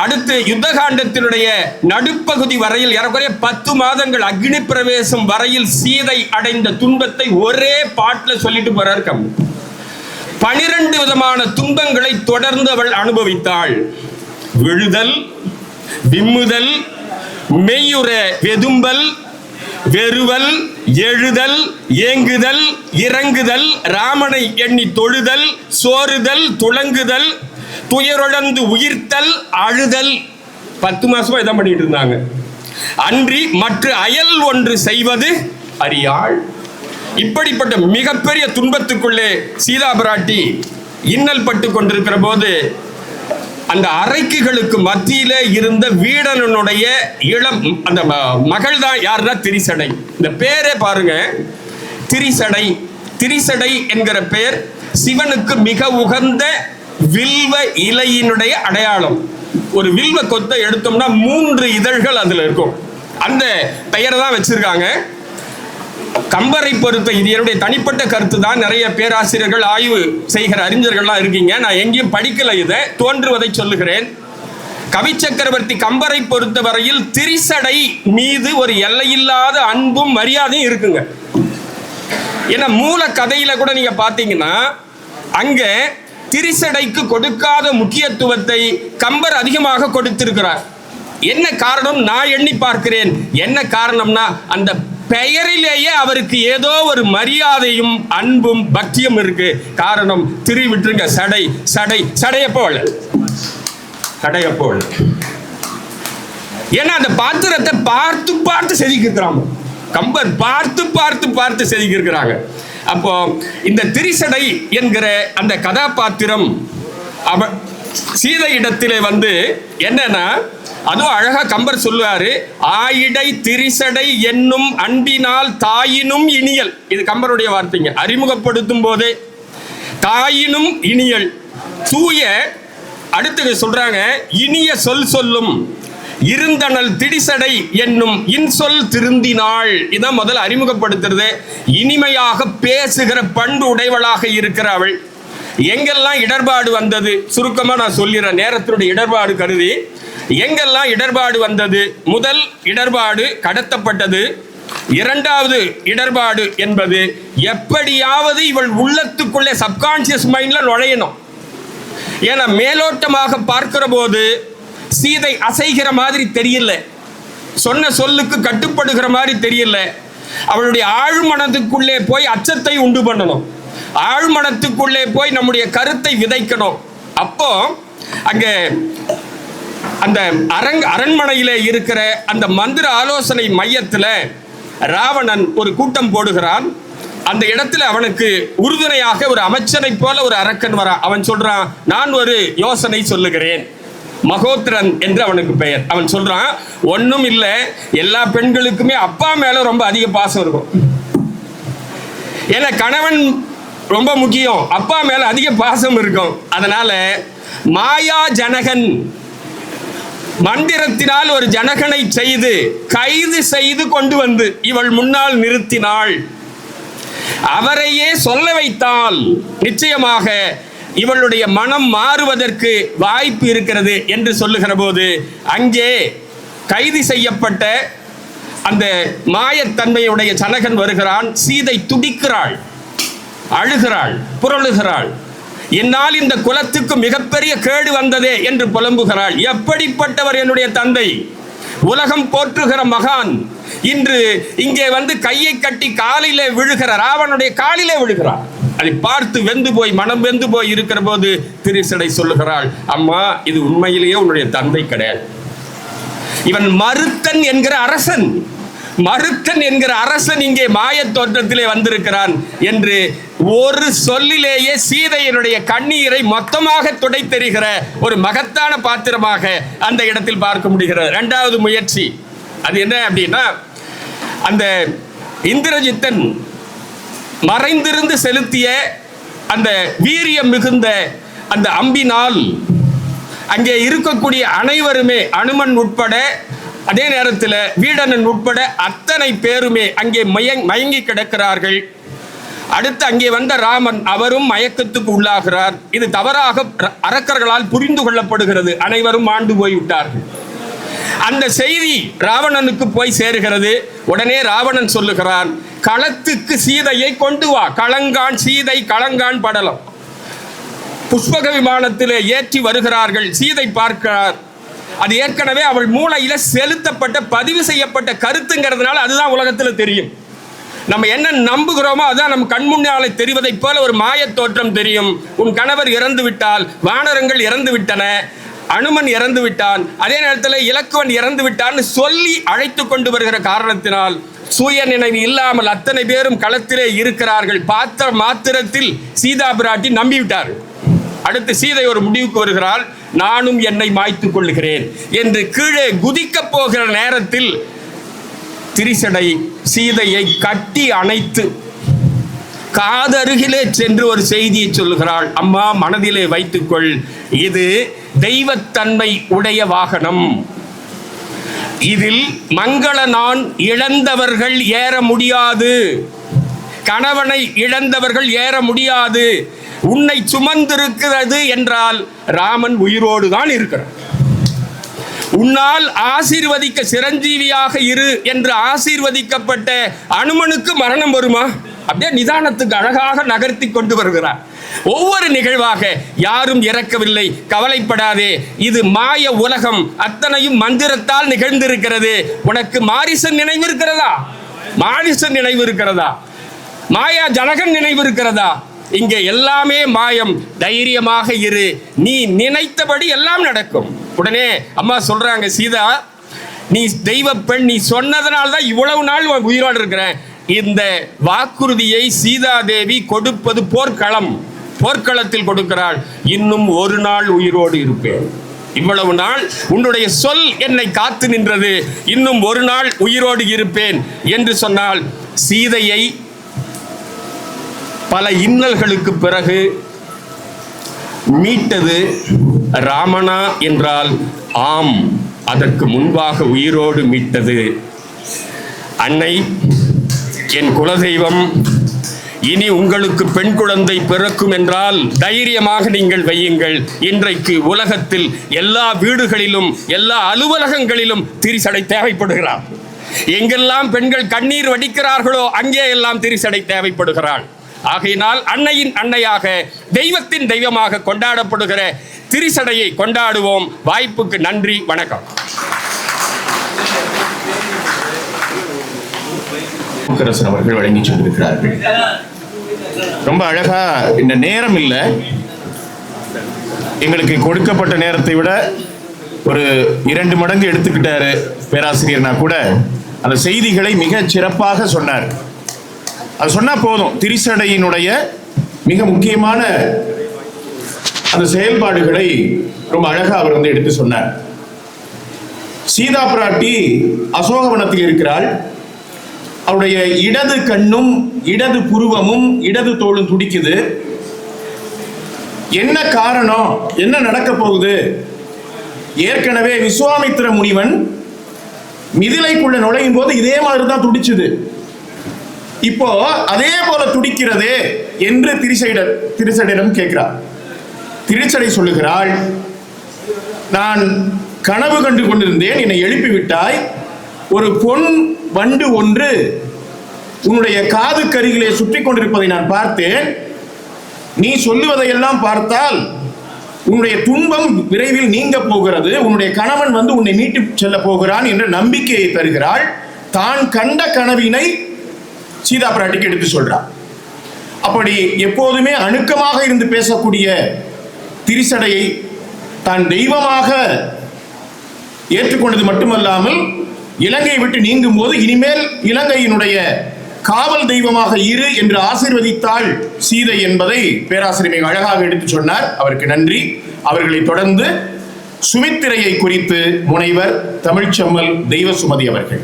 Speaker 3: அடுத்து யுத்தகாண்டத்தினுடைய நடுப்பகுதி வரையில் ஏறக்குறைய 10 மாதங்கள் அக்னி பிரவேசம் வரையில் சீதை அடைந்த துன்பத்தை ஒரே பாட்டுல சொல்லிட்டு போறார் கம்பர். 12 விதமான துன்பங்களை தொடர்ந்து அவள் அனுபவித்தாள். விழுதல், விம்முதல், மெய்யுற வெதும்பல், வெறுவல், எழுதல், ஏங்குதல், இறங்குதல், ராமனை எண்ணி தொழுதல், சோறுதல், துளங்குதல், துயரொழந்து உயிர்த்தல், அழுதல். 10 மாசமா இதான் பண்ணிட்டு இருந்தாங்க. அன்றி மற்ற அயல் ஒன்று செய்வது அறியாள். இப்படிப்பட்ட மிகப்பெரிய துன்பத்துக்குள்ளே சீதா பிராட்டி இன்னல் பட்டு கொண்டிருக்கிற போது அந்த அரைக்குகளுக்கு மத்தியிலே இருந்த வீடனுடைய இளம் அந்த மகள் தான் யாருன்னா திரிசடை. இந்த பேரே பாருங்க, திரிசடை. திரிசடை என்கிற பெயர் சிவனுக்கு மிக உகந்த வில்வ இலையினுடைய அடையாளம். ஒரு வில்வ கொத்தை எடுத்தோம்னா 3 இதழ்கள் அதுல இருக்கும். அந்த பெயரை தான் வச்சிருக்காங்க. கம்பரை பொறுத்த, இது என்னுடைய தனிப்பட்ட கருத்து தான். நிறைய பேராசிரியர்கள், ஆய்வு செய்கிற அறிஞர்கள்லாம் இருக்கீங்க. நான் எங்கேயும் படிக்கல, இதை தோன்றுவதை சொல்லுகிறேன். கவி சக்கரவர்த்தி கம்பரை பொறுத்த வரையில் திரிசடை மீது ஒரு எல்லையில்லாத அன்பும் மரியாதையும் இருக்குங்க. ஏன்னா மூல கதையில கூட நீங்க பாத்தீங்கன்னா அங்க திரிசடைக்கு கொடுக்காத முக்கியத்துவத்தை கம்பர் அதிகமாக கொடுத்திருக்கிறார். என்ன காரணம் நான் எண்ணி பார்க்கிறேன். என்ன காரணம்னா, அந்த பெயரிலேயே அவருக்கு ஏதோ ஒரு மரியாதையும் அன்பும் பக்தியும் இருக்கு. காரணம், திரி விட்டுருங்க, சடை சடை சடையப்போல் சடையப்போல். ஏன்னா அந்த பாத்திரத்தை பார்த்து பார்த்து செதுக்கிருக்கிறாங்க. கம்பர் பார்த்து பார்த்து பார்த்து செதுக்கிருக்கிறாங்க. அப்போ இந்த திரிசடை என்கிற அந்த கதாபாத்திரம் அவ சீதை இடத்திலே வந்து என்னன்னா, அதுவும் அழகா கம்பர் சொல்லுவாரு, ஆயிடை திரிசடை என்னும் அன்பினால் தாயினும் இனியல். இது கம்பருடைய வார்த்தைங்க. அறிமுகப்படுத்தும் போதே தாயினும் இனியல், தூய. அடுத்து சொல்றாங்க, இனிய சொல் சொல்லும் இருந்தனல் திடிசடை என்னும் இன்சொல் திருந்தினாள். இதான் முதல்ல அறிமுகப்படுத்துறது. இனிமையாக பேசுகிற பண்பு உடையவளாக இருக்கிற அவள். எங்கெல்லாம் இடர்பாடு வந்தது சுருக்கமா நான் சொல்லிடுறேன், நேரத்தினுடைய இடர்பாடு கருதி. எங்கெல்லாம் இடர்பாடு வந்தது? முதல் இடர்பாடு கடத்தப்பட்டது. இரண்டாவது இடர்பாடு என்பது எப்படியாவது இவள் உள்ளத்துக்குள்ளே சப்கான்சியஸ் மைண்ட்ல நுழையணும். ஏன்னா மேலோட்டமாக பார்க்கிற போது சீதை அசைகிற மாதிரி தெரியல, சொன்ன சொல்லுக்கு கட்டுப்படுகிற மாதிரி தெரியல. அவளுடைய ஆழ்மனத்துக்குள்ளே போய் அச்சத்தை உண்டு பண்ணணும், ஆழ்மனத்துக்குள்ளே போய் நம்முடைய கருத்தை விதைக்கணும். அப்போ அங்க அந்த அரண்மனையிலே இருக்கிற அந்த மந்திர ஆலோசனை மையத்தில் ராவணன் ஒரு கூட்டம் போடுகிறான். அந்த இடத்துல அவனுக்கு உறுதுணையாக ஒரு அமைச்சனை போல ஒரு அரக்கன் வரான். அவன் சொல்றான், நான் ஒரு யோசனை சொல்லுகிறேன். மகோத்ரன் என்று அவனுக்கு பெயர். அவன் சொல்றான், ஒன்றும் இல்லை, எல்லா பெண்களுக்குமே அப்பா மேல ரொம்ப அதிக பாசம் இருக்கும். ஏன்னா கணவன் ரொம்ப முக்கியம், அப்பா மேல அதிக பாசம் இருக்கும். அதனால மாயா ஜனகன் மந்திரத்தினால் ஒரு ஜனகனை செய்து கைது செய்து கொண்டு வந்து இவள் முன்னால் நிறுத்தினாள். அவரையே சொல்ல வைத்தால் நிச்சயமாக இவளுடைய மனம் மாறுவதற்கு வாய்ப்பு இருக்கிறது என்று சொல்லுகிற போது அங்கே கைது செய்யப்பட்ட அந்த மாயத்தன்மையுடைய ஜனகன் வருகிறான். சீதை துடிக்கிறாள், அழுகிறாள், புரளுகிறாள். என்னால் இந்த குலத்துக்கு மிகப்பெரிய கேடு வந்ததே என்று புலம்புகிறாள். எப்படிப்பட்டவர் என்னுடைய தந்தை, உலகம் போற்றுகிற மகான், இன்று இங்கே வந்து கையை கட்டி காலிலே விழுகிற ராவனுடைய காலிலே விழுகிறார். அதை பார்த்து வெந்து போய் மனம் வெந்து போய் இருக்கிற போது திரிசடை சொல்லுகிறாள், அம்மா இது உண்மையிலேயே உன்னுடைய தந்தை கிடையாது, இவன் மருத்தன் என்கிற அரசன், மருத்தன் என்கிற அரசன் இங்கே மாய தோற்றத்திலே வந்திருக்கிறான் என்று ஒரு சொல்லிலேயே சீதையினுடைய கண்ணீரை மொத்தமாக துடைத்தெறிகிற ஒரு மகத்தான பாத்திரமாக அந்த இடத்தில் பார்க்க முடிகிறது. இரண்டாவது முயற்சி அது என்ன அப்படின்னா, அந்த இந்திரஜித்தன் மறைந்திருந்து செலுத்திய அந்த வீரியம் மிகுந்த அந்த அம்பினால் அங்கே இருக்கக்கூடிய அனைவருமே, அனுமன் உட்பட, அதே நேரத்தில் வீடனன் உட்பட அத்தனை பேருமே அங்கே மயங்கி கிடக்கிறார்கள். அடுத்து அங்கே வந்த ராமன், அவரும் மயக்கத்துக்கு உள்ளாகிறார். இது தவறாக அரக்கர்களால் புரிந்து கொள்ளப்படுகிறது. அனைவரும் மாண்டு போய்விட்டார்கள். அந்த செய்தி ராவணனுக்கு போய் சேருகிறது. உடனே ராவணன் சொல்லுகிறான், களத்துக்கு சீதையை கொண்டு வா. களங்கான் சீதை களங்கான் படலம். புஷ்பக விமானத்திலே ஏற்றி வருகிறார்கள். சீதை பார்க்கிறார். அது ஏற்கனவே அவள் மூளையில செலுத்தப்பட்ட பதிவு செய்யப்பட்ட கருத்துங்கிறதுனால அதுதான் உலகத்தில் தெரியும். நம்ம என்ன நம்புகிறோமோ அதான் நம்ம கண் முன்னாலே தெரிவதை போல ஒரு மாய தோற்றம் தெரியும். உன் கணவர் இறந்து விட்டால், வானரங்கள் இறந்து விட்டன, அனுமன் இறந்து விட்டான், அதே நேரத்தில் இலக்குவன் இறந்து விட்டான்னு சொல்லி அழைத்து கொண்டு வருகிற காரணத்தினால் சுய நினைவு இல்லாமல் அத்தனை பேரும் களத்திலே இருக்கிறார்கள். பாத்திர மாத்திரத்தில் சீதா பிராட்டி நம்பிவிட்டார்கள். அடுத்து சீதை ஒரு முடிவுக்கு வருகிறாள், நானும் என்னை மாய்த்துக் கொள்ளுகிறேன் என்று கீழே குதிக்க போகிற நேரத்தில் திரிசடை சீதையை கட்டி அணைத்து காதருகிலே சென்று ஒரு செய்தியை சொல்லுகிறாள். அம்மா, மனதிலே வைத்துக்கொள், இது தெய்வத்தன்மை உடைய வாகனம். இதில் மங்கள நான் இழந்தவர்கள் ஏற முடியாது, கணவனை இழந்தவர்கள் ஏற முடியாது. உன்னை சுமந்திருக்கிறது என்றால் ராமன் உயிரோடு தான் இருக்கிறார். உன்னால் ஆசீர்வதிக்க சிரஞ்சீவியாக இரு என்று ஆசீர்வதிக்கப்பட்ட அனுமனுக்கு மரணம் வருமா? அப்படியே நிதானத்துக்கு அழகாக நகர்த்தி கொண்டு வருகிறார். ஒவ்வொரு நிகழ்வாக யாரும் இறக்கவில்லை, கவலைப்படாதே, இது மாய உலகம், அத்தனையும் மந்திரத்தால் நிகழ்ந்திருக்கிறது. உனக்கு மாரிசன் நினைவு இருக்கிறதா? மாரிசன் நினைவு இருக்கிறதா? மாயா ஜனகன் நினைவு இருக்கிறதா? இங்கே எல்லாமே மாயம். தைரியமாக இரு, நீ நினைத்தபடி எல்லாம் நடக்கும். உடனே அம்மா சொல்றாங்க, சீதா நீ தெய்வ பெண், நீ சொன்னதனால்தான் இவ்வளவு நாள் உயிரோடு இருக்கிறேன். இந்த வாக்குறுதியை சீதா தேவி கொடுப்பது போர்க்களம், போர்க்களத்தில் கொடுக்கிறாள். இன்னும் ஒரு நாள் உயிரோடு இருப்பேன், இவ்வளவு நாள் உன்னுடைய சொல் என்னை காத்து நின்றது, இன்னும் ஒரு நாள் உயிரோடு இருப்பேன் என்று சொன்னால் சீதையை பல இன்னல்களுக்கு பிறகு மீட்டது ராமனா என்றால் ஆம். அதற்கு முன்பாக உயிரோடு மீட்டது. அன்னை, என் குலதெய்வம், இனி உங்களுக்கு பெண் குழந்தை பிறக்கும் என்றால் தைரியமாக நீங்கள் வையுங்கள். இன்றைக்கு உலகத்தில் எல்லா வீடுகளிலும் எல்லா அலுவலகங்களிலும் திரிசடை தேவைப்படுகிறார். எங்கெல்லாம் பெண்கள் கண்ணீர் வடிக்கிறார்களோ அங்கே எல்லாம் திரிசடை தேவைப்படுகிறாள். ஆகையினால் அன்னையின் அன்னையாக, தெய்வத்தின் தெய்வமாக கொண்டாடப்படுகிற திரிசடையை கொண்டாடுவோம். வாய்ப்புக்கு நன்றி, வணக்கம்.
Speaker 2: அவர்கள் வழங்கி சென்றிருக்கிறார்கள். ரொம்ப அழகா, இந்த நேரம் இல்லை, எங்களுக்கு கொடுக்கப்பட்ட நேரத்தை விட ஒரு 2 மடங்கு எடுத்துக்கிட்டாரு பேராசிரியர்னா கூட அந்த செய்திகளை மிக சிறப்பாக சொன்னார். அது சொன்னா போதும். திரிசடையினுடைய மிக முக்கியமான அந்த செயல்பாடுகளை ரொம்ப அழகா அவர் எடுத்து சொன்னார். சீதா பிராட்டி அசோகவனத்தில் இருக்கிறாள். அவருடைய இடது கண்ணும் இடது புருவமும் இடது தோளும் துடிக்குது. என்ன காரணம்? என்ன நடக்க போகுது? ஏற்கனவே விஸ்வாமித்திர முனிவன் மிதிலைக்குள்ள நுழையும் போது இதே மாதிரி தான் துடிச்சுது. இப்போ அதே போல துடிக்கிறதே என்று திரிசடையிடம் கேட்கிறார். திரிசடை சொல்லுகிறாள், நான் கனவு கண்டு கொண்டிருந்தேன், என்னை எழுப்பி விட்டாய். ஒரு பொன் வண்டு ஒன்று உன்னுடைய காது கருகிலே சுற்றி கொண்டிருப்பதை நான் பார்த்தேன். நீ சொல்லுவதையெல்லாம் பார்த்தால் உன்னுடைய துன்பம் விரைவில் நீங்க போகிறது, உன்னுடைய கணவன் உன்னை மீட்டு செல்ல போகிறான் என்ற நம்பிக்கையை தருகிறாள். தான் கண்ட கனவினை சீதா பிராட்டிக்கு எடுத்து சொல்றார். அப்படி எப்போதுமே அணுக்கமாக இருந்து பேசக்கூடிய திரிசடையை தான் தெய்வமாக ஏற்றுக்கொண்டது மட்டுமல்லாமல் இலங்கையை விட்டு நீங்கும் போது இனிமேல் இலங்கையினுடைய காவல் தெய்வமாக இரு என்று ஆசீர்வதித்தாள் சீதை என்பதை பேராசிரியர் அழகாக எடுத்து சொன்னார். அவருக்கு நன்றி. அவர்களை தொடர்ந்து சுமித்திரையை குறித்து முனைவர் தமிழ்ச்செம்மல் தெய்வ சுமதி அவர்கள்.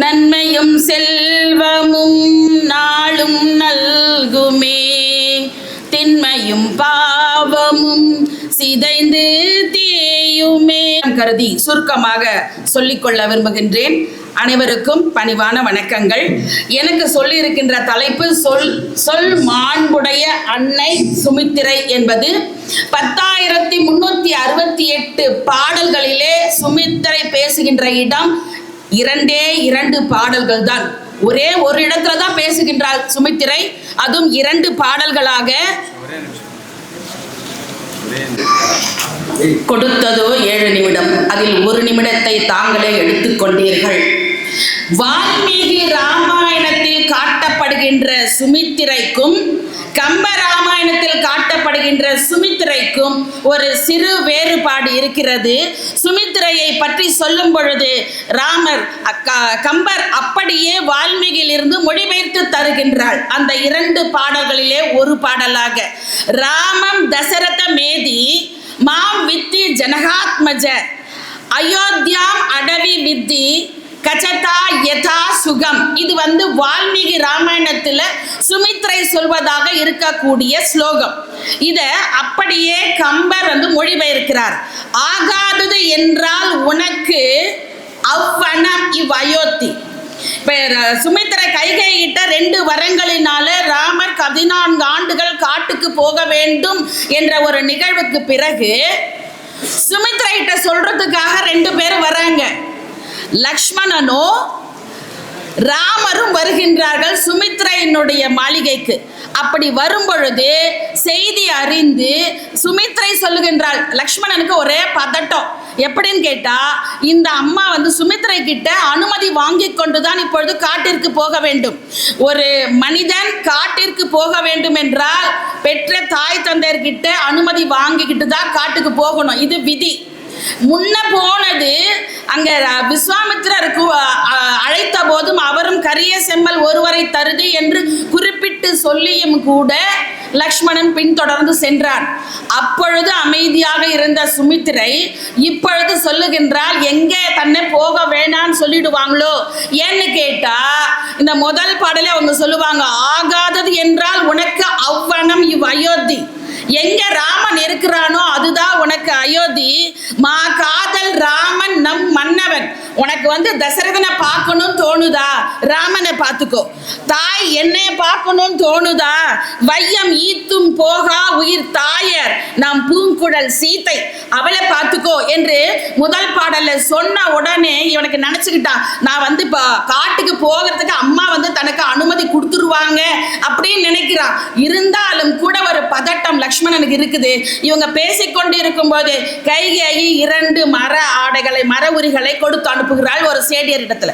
Speaker 4: நன்மையும் செல்வமும் நாளும் நல்குமே, திண்மையும் பாவமும் சிதைந்து தேயுமே கருதி சுருக்கமாக சொல்லிக்கொள்ள விரும்புகின்றேன். அனைவருக்கும் பணிவான வணக்கங்கள். எனக்கு சொல்லி இருக்கின்ற தலைப்பு சொல் மாண்புடைய அன்னை சுமித்திரை என்பது 10,368 பாடல்களிலே சுமித்திரை பேசுகின்ற இடம் 2 பாடல்கள் தான். ஒரே ஒரு இடத்துல தான் பேசுகின்றார் சுமித்திரை, அதுவும் 2 பாடல்களாக. கொடுத்ததோ 7 நிமிடம், அதில் 1 நிமிடத்தை தாங்களே எடுத்துக்கொண்டீர்கள். வால்மீகி ராமாயணத்தில் காட்டப்படுகின்ற சுமித்திரைக்கும் கம்ப ராமாயணத்தில் காட்டப்படுகின்ற சுமித்திரைக்கும் ஒரு சிறு வேறுபாடு இருக்கிறது. சுமித்திரையை பற்றி சொல்லும் பொழுது கம்பர் அப்படியே வால்மீகியிலிருந்து மொழிபெயர்த்து தருகின்றாள். அந்த 2 பாடல்களிலே ஒரு பாடலாக ராமம் தசரத மேதி மாம் வித்தி ஜனகாத்மஜ அயோத்தியாம் அடவி வித்தி கச்சதா யதா சுகம். இது வால்மீகி ராமாயணத்துல சுமித்திரை சொல்வதாக இருக்கக்கூடிய ஸ்லோகம். இத அப்படியே கம்பர் மொழிபெயர்க்கிறார். ஆகாதது என்றால் உனக்கு அவ்வனம் இவ் அயோத்தி. சுமித்திரை கைகையிட்ட 2 வரங்களினால ராமர் 14 ஆண்டுகள் காட்டுக்கு போக வேண்டும் என்ற ஒரு நிகழ்வுக்கு பிறகு சுமித்திரைகிட்ட சொல்றதுக்காக 2 பேர் வராங்க. லக்ஷ்மணனோ ராமரும் வருகின்றார்கள் சுமித்திரையினுடைய மாளிகைக்கு. அப்படி வரும் பொழுது செய்தி அறிந்து சுமித்திரை சொல்லுகின்றாள். லக்ஷ்மணனுக்கு ஒரே பதட்டம். எப்படின்னு கேட்டா, இந்த அம்மா சுமித்திரை கிட்ட அனுமதி வாங்கி கொண்டுதான் இப்பொழுது காட்டிற்கு போக வேண்டும். ஒரு மனிதன் காட்டிற்கு போக வேண்டும் என்றால் பெற்ற தாய் தந்தையர்கிட்ட அனுமதி வாங்கிக்கிட்டு தான் காட்டுக்கு போகணும். இது விதி. முன்ன போனது அங்க விஸ்வாமித்திரருக்கு அழைத்த போதும் அவரும் கரிய செம்மல் ஒருவரை தருது என்று குறிப்பிட்டு சொல்லியும் கூட லக்ஷ்மணன் பின்தொடர்ந்து சென்றான். அப்பொழுது அமைதியாக இருந்த சுமித்திரை இப்பொழுது சொல்லுகின்றால் எங்கே தன்னை போக வேணான்னு சொல்லிடுவாங்களோ. ஏன்னு கேட்டா இந்த முதல் பாடலே அவங்க சொல்லுவாங்க, ஆகாதது என்றால் உனக்கு அவ்வனம் இவ் அயோத்தி. எங்க ராமன் இருக்கிறானோ அதுதான் உனக்கு அயோத்தி. மா காதல் ராமன் நம் மன்னவன். உனக்கு தசரதனை பார்க்கணும்னு தோணுதா, ராமனை பார்த்துக்கோ. தாய் என்னை பார்க்கணும்னு தோணுதா, வையம் ஈத்தும் போகா உயிர் தாயர் நம் பூங்குழல் சீத்தை, அவளை பார்த்துக்கோ என்று முதல் பாடல்ல சொன்ன உடனே இவனுக்கு நினைச்சுக்கிட்டான், நான் இப்ப காட்டுக்கு போகிறதுக்கு அம்மா தனக்கு அனுமதி கொடுத்துருவாங்க அப்படின்னு நினைக்கிறான். இருந்தாலும் கூட ஒரு பதட்டம் லக்ஷ்மணனுக்கு இருக்குது. இவங்க பேசிக்கொண்டு இருக்கும் போது கைகேயி 2 மர ஆடைகளை மர உரிகளை கொடுத்து அனுப்புகிறாள் ஒரு சேடியர் இடத்துல.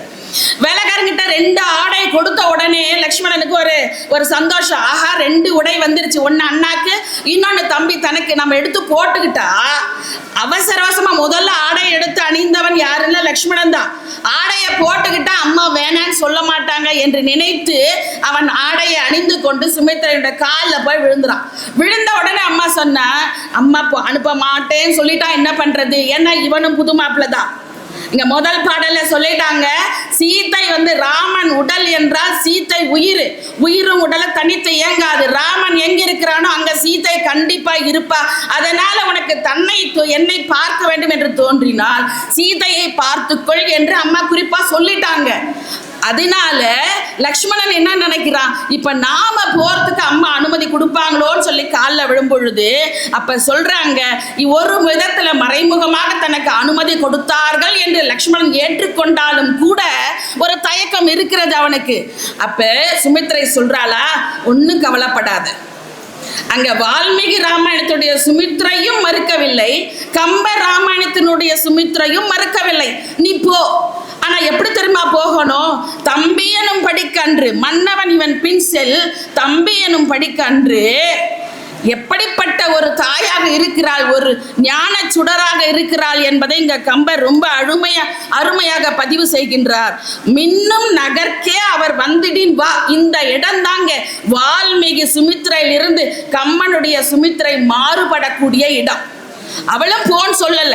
Speaker 4: வேலைக்காரங்கிட்ட 2 ஆடை கொடுத்த உடனே லக்ஷ்மணனுக்கு ஒரு சந்தோஷம். ஆஹா, 2 உடை வந்துருச்சு, ஒன்னு அண்ணாக்கு இன்னொன்னு தம்பி தனக்கு, நம்ம எடுத்து போட்டுக்கிட்டா. அவசர அவசரமா முதல்ல ஆடை எடுத்து அணிந்தவன் யாருன்னா லக்ஷ்மணன் தான். ஆடையை போட்டுக்கிட்டா அம்மா வேணான்னு சொல்ல மாட்டாங்க என்று நினைத்து அவன் ஆடையை அணிந்து கொண்டு சுமித்திரையோட காலில் போய் விழுந்துறான். விழுந்த உடனே அம்மா சொன்னா, அம்மா அனுப்ப மாட்டேன்னு சொல்லிட்டா என்ன பண்றது, ஏன்னா இவனும் புது மாப்பிள்ள தான். இங்க முதல் பாடல்ல சொல்லிட்டாங்க, சீத்தை ராமன் உடல் என்றால் சீத்தை உயிர். உயிரும் உடலை தனித்து இயங்காது. ராமன் எங்க இருக்கிறானோ அங்க சீத்தை கண்டிப்பா இருப்பா. அதனால உனக்கு என்னை பார்க்க வேண்டும் என்று தோன்றினால் சீதையை பார்த்துக்கொள் என்று அம்மா குறிப்பா சொல்லிட்டாங்க. அதனால லக்ஷ்மணன் என்ன நினைக்கிறான், இப்ப நாம போறதுக்கு அம்மா அனுமதி கொடுப்பாங்களோன்னு சொல்லி காலில் விழும் பொழுது அப்ப சொல்றாங்க, ஒரு விதத்துல மறைமுகமாக தனக்கு அனுமதி கொடுத்தார்கள் என்று லக்ஷ்மணன் ஏற்றுக்கொண்டாலும் கூட ஒரு தயக்கம் இருக்கிறது அவனுக்கு. அப்ப சுமித்திரை சொல்றாளா, ஒன்னும் கவலைப்படாத. அங்க வால்மீகி ராமாயணத்துடைய சுமித்ரையும் மறுக்கவில்லை, கம்ப ராமாயணத்தினுடைய சுமித்ரையும் மறுக்கவில்லை. நீ போ. ஆனா எப்படி தெரியுமா போகணும், தம்பி எனும் படிக்கன்று மன்னவன் இவன் பின் செல், தம்பி எனும் படிக்கன்று. எப்படிப்பட்ட ஒரு தாயாக இருக்கிறாள், ஒரு ஞான சுடராக இருக்கிறாள் என்பதை இங்க கம்பர் ரொம்ப அருமையாக பதிவு செய்கின்றார். மின்னும் நகர்க்கே அவர் வந்திடின் வா. இந்த இடம் தாங்க வால்மீகி சுமித்திரையில் இருந்து கம்மனுடைய சுமித்திரை மாறுபடக்கூடிய இடம். அவளும் போன்னு சொல்லல,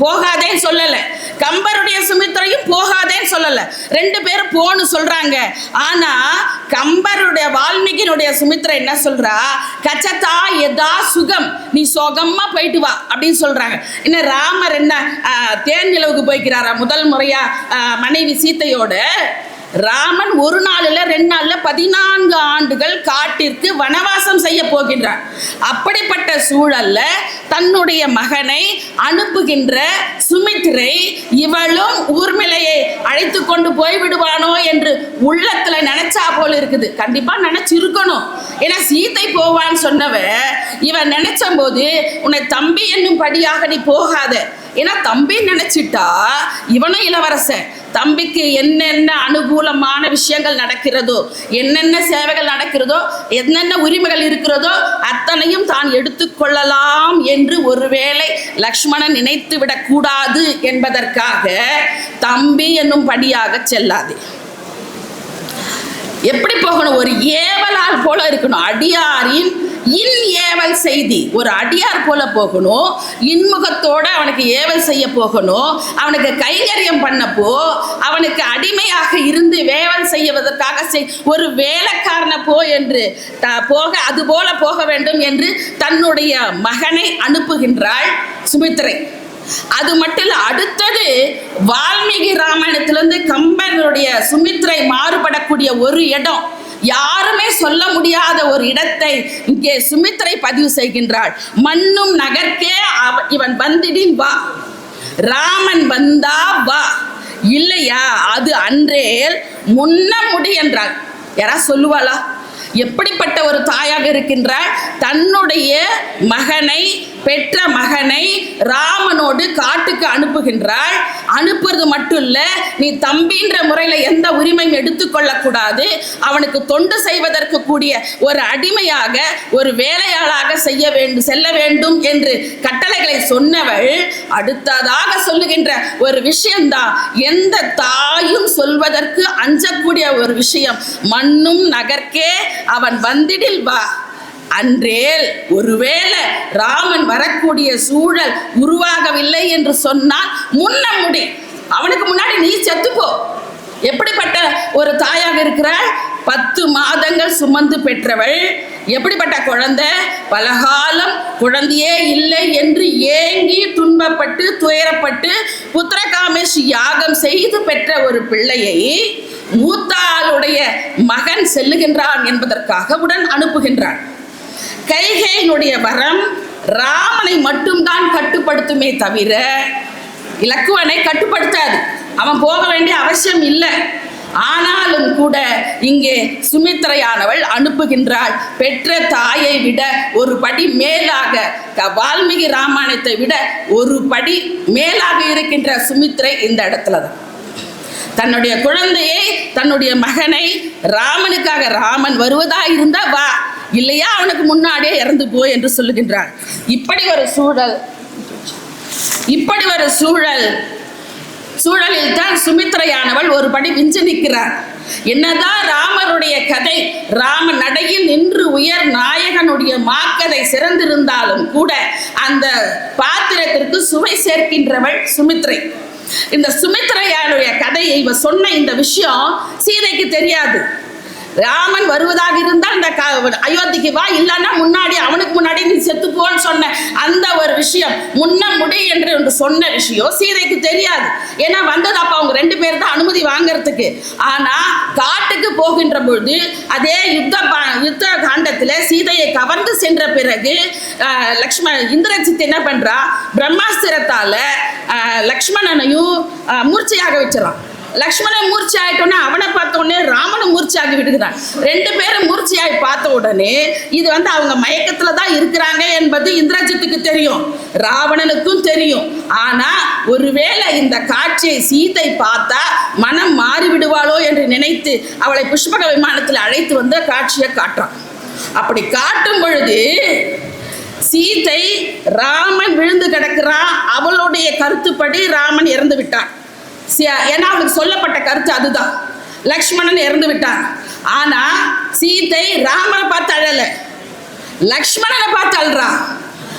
Speaker 4: போகாதேன்னு சொல்லல, கம்பருடைய சுமித்திரையும் போகாதேன்னு சொல்லல, 2 பேரும் போன்னு சொல்றாங்க. ஆனா கம்பருடைய வால்மீகினுடைய சுமித்திரை என்ன சொல்றா, கச்சதா எதா சுகம், நீ சுகமா போயிட்டு வா அப்படின்னு சொல்றாங்க. இன்னும் ராமர் என்ன தேன் நிலவுக்கு போய்க்கிறாரா முதல் முறையா மனைவி சீத்தையோட. ராமன் 1 நாள் இல்ல 2 நாள்ல 14 ஆண்டுகள் காட்டிற்கு வனவாசம் செய்ய போகின்றார். அப்படிப்பட்ட சூழல்ல தன்னுடைய மகனை அனுப்புகின்ற சுமித்திரை இவளும் ஊர்மிளையை அழைத்து கொண்டு போய் விடுவானோ என்று உள்ளத்துல நினைச்சா போல இருக்குது. கண்டிப்பா நினைச்சிருக்கணும், ஏன்னா சீத்தை போவான்னு சொன்னவ இவன் நினைச்ச போது உன்னை தம்பி என்னும் படியாக நீ போகாத, ஏன்னா தம்பி நினைச்சிட்டா இவனும் இளவரசன், தம்பிக்கு என்னென்ன அனுகூலமான விஷயங்கள் நடக்கிறதோ, என்னென்ன சேவைகள் நடக்கிறதோ, என்னென்ன உரிமைகள் இருக்கிறதோ அத்தனையும் தான் எடுத்துக்கொள்ளலாம் என்று ஒருவேளை லக்ஷ்மணன் நினைத்து விடக்கூடாது என்பதற்காக தம்பி என்னும் படியாக செல்லாது. எப்படி போகணும், ஒரு ஏவலால் போல இருக்கணும். அடியாரின் இன் ஏவல் செய்தி, ஒரு அடியார் போல போகணும். இன்முகத்தோட அவனுக்கு ஏவல் செய்ய போகணும். அவனுக்கு கைங்கரியம் பண்ணப்போ அவனுக்கு அடிமையாக இருந்து வேவல் செய்வதற்காக ஒரு வேலைக்காரனை போ என்று போக அது போல போக வேண்டும் என்று தன்னுடைய மகனை அனுப்புகின்றாள் சுமித்திரை. அது மட்டும் இல்ல, அடுத்தது வால்மீகி ராமாயணத்திலிருந்து கம்பனுடைய சுமித்திரை மாறுபடக்கூடிய ஒரு இடம், யாருமே சொல்ல முடியாத ஒரு இடத்தை இங்கே சுமித்திரை பதிவு செய்கின்றாள். மண்ணும் நகர்க்கே இவன் வந்திடின் வா, ராமன் வந்தா வா, இல்லையா அது அன்றேல் முன்ன முடி என்றாள். யாரா சொல்லுவாளா? எப்படிப்பட்ட ஒரு தாயாக இருக்கின்றாள், தன்னுடைய மகனை பெற்ற மகனை ராமனோடு காட்டுக்கு அனுப்புகின்றாள். அனுப்புறது மட்டும் இல்ல, நீ தம்பின்ற முறையில எந்த உரிமையும் எடுத்துக்கொள்ளக்கூடாது, அவனுக்கு தொண்டு செய்வதற்கு கூடிய ஒரு அடிமையாக ஒரு வேலையாளாக செல்ல வேண்டும் என்று கட்டளைகளை சொன்னவள் அடுத்ததாக சொல்லுகின்ற ஒரு விஷயம்தான் எந்த தாயும் சொல்வதற்கு அஞ்சக்கூடிய ஒரு விஷயம். மண்ணும் நகர்க்கே அவன் வந்திடில் வா. அன்றேல் ஒருவேளை ராமன் வரக்கூடிய சூழல் உருவாகவில்லை என்று சொன்னால் முன்ன முடி, அவனுக்கு முன்னாடி நீ செத்துப்போ. எப்படிப்பட்ட ஒரு தாயாக இருக்கிறாள்? 10 மாதங்கள் சுமந்து பெற்றவள். எப்படிப்பட்ட குழந்தை? பலகாலம் குழந்தையே இல்லை என்று ஏங்கி துன்பப்பட்டு துயரப்பட்டு புத்திரகாமேஷ் யாகம் செய்து பெற்ற ஒரு பிள்ளையை மூத்தாளுடைய மகன் செல்லுகின்றான் என்பதற்காக உடன் அனுப்புகின்றான். கைகேயினுடைய வரம் ராமனை மட்டும்தான் கட்டுப்படுத்துமே தவிர இலக்குவனை கட்டுப்படுத்தாது. அவன் போக வேண்டிய அவசியம் இல்லை. ஆனாலும் கூட இங்கே சுமித்ரையானவள் அனுப்புகின்றாள். பெற்ற தாயை விட ஒரு படி மேலாக, வால்மீகி ராமாயணத்தை விட ஒரு படி மேலாக இருக்கின்ற சுமித்ரை இந்த இடத்துல தான் தன்னுடைய குழந்தையை, தன்னுடைய மகனை ராமனுக்காக, ராமன் வருவதா இருந்தா வா, இல்லையா அவனுக்கு முன்னாடியே இறந்து போ என்று சொல்லுகின்றார். இப்படி ஒரு சூழலில் தான் சுமித்ரையானவள் ஒரு படி விஞ்சு நிற்கிறார். என்னதான் ராமருடைய கதை ராம நடையில் நின்று உயர் நாயகனுடைய மாக்கதை சிறந்திருந்தாலும் கூட அந்த பாத்திரத்திற்கு சுவை சேர்க்கின்றவள் சுமித்ரை. இந்த சுமித்ரையாருடைய கதையை இவ சொன்ன இந்த விஷயம் சீதைக்கு தெரியாது. ராமன் வருவதாக இருந்தால் இந்த அயோத்திக்கு வா, இல்லைன்னா முன்னாடி அவனுக்கு முன்னாடி நீ செத்துப்போன்னு சொன்ன அந்த ஒரு விஷயம், முன்ன முடி என்று சொன்ன விஷயம் சீதைக்கு தெரியாது. ஏன்னா வந்தது அப்ப அவங்க 2 பேர் தான் அனுமதி வாங்கறதுக்கு. ஆனா காட்டுக்கு போகின்ற பொழுது அதே யுத்த காண்டத்துல சீதையை கவர்ந்து சென்ற பிறகு இந்திரஜித் என்ன பண்றா, பிரம்மாஸ்திரத்தால லக்ஷ்மணனையும் மூர்ச்சையாக வச்சிடறான். லக்ஷ்மணன் மூர்ச்சி ஆயிட்டோன்னா அவனை பார்த்த உடனே ராமனும் மூர்ச்சியாகி விடுகிறான். 2 பேரும் மூர்ச்சியாகி பார்த்த உடனே இது அவங்க மயக்கத்துல தான் இருக்கிறாங்க என்பது இந்திரஜித்துக்கு தெரியும், ராவணனுக்கும் தெரியும். ஆனா ஒருவேளை இந்த காட்சியை சீதை பார்த்தா மனம் மாறி விடுவாளோ என்று நினைத்து அவளை புஷ்பக விமானத்தில் அழைத்து வந்து காட்சியை காட்டுறான். அப்படி காட்டும் பொழுது சீதை ராமன் விழுந்து கிடக்கிறான். அவளுடைய கருத்துப்படி ராமன் இறந்து விட்டான். ஏன்னா அவளுக்கு சொல்லப்பட்ட கருத்து அதுதான். லக்ஷ்மணன் இறந்து விட்டான். ஆனா சீதை ராமனை பார்த்து அழல, லக்ஷ்மணனை பார்த்து அழுறா.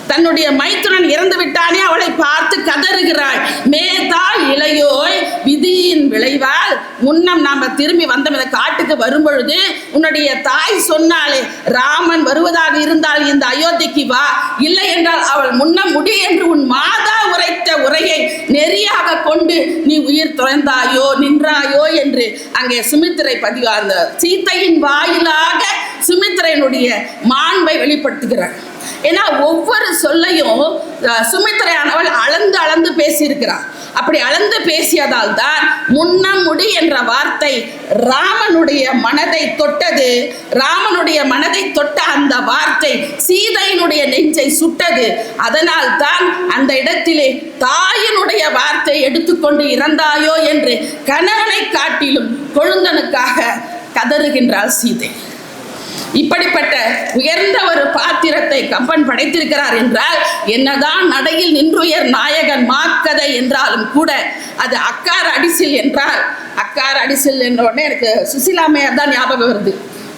Speaker 4: தன்னுடைய மைத்துனன் இறந்து விட்டானே அவளை பார்த்து கதறுகிறாள். மேதா இளையோய் விதியின் விளைவால் முன்னம் நாம திரும்பி வந்த இந்த காட்டுக்கு வரும்பொழுது உன்னுடைய தாய் சொன்னாலே ராமன் வருவதாக இருந்தால் இந்த அயோத்திக்கு வா, இல்லை என்றால் அவள் முன்னம் முடி என்று உன் மாதா உரைத்த உரையை நெறியாக கொண்டு நீ உயிர் துறந்தாயோ நின்றாயோ என்று அங்கே சுமித்திரை அந்த சீதையின் வாயிலாக சுமித்திரையினுடைய மாண்பை வெளிப்படுத்துகிறார். ஏன்னா ஒவ்வொரு சொல்லையும் சுமித்ரையானவள் அளந்து பேசியிருக்கிறார். அப்படி அளந்து பேசியதால் தான் முன்னம் முடி என்ற வார்த்தை ராமனுடைய மனதை தொட்டது. ராமனுடைய மனதை தொட்ட அந்த வார்த்தை சீதையினுடைய நெஞ்சை சுட்டது. அதனால் தான் அந்த இடத்திலே தாயினுடைய வார்த்தை எடுத்துக்கொண்டு இறந்தாயோ என்று கணவனை காட்டிலும் கொழுந்தனுக்காக கதறுகின்றாள் சீதை. இப்படிப்பட்ட உயர்ந்த ஒரு பாத்திரத்தை கம்பன் படைத்திருக்கிறார் என்றால் என்னதான் நடையில் நின்றுயர் நாயகன் மாக்கதை என்றாலும் கூட அது அக்கார அடிசில் என்றால், அக்கார அடிசில் என்ற உடனே எனக்கு சுசிலாமையார் தான் ஞாபகம் வருது.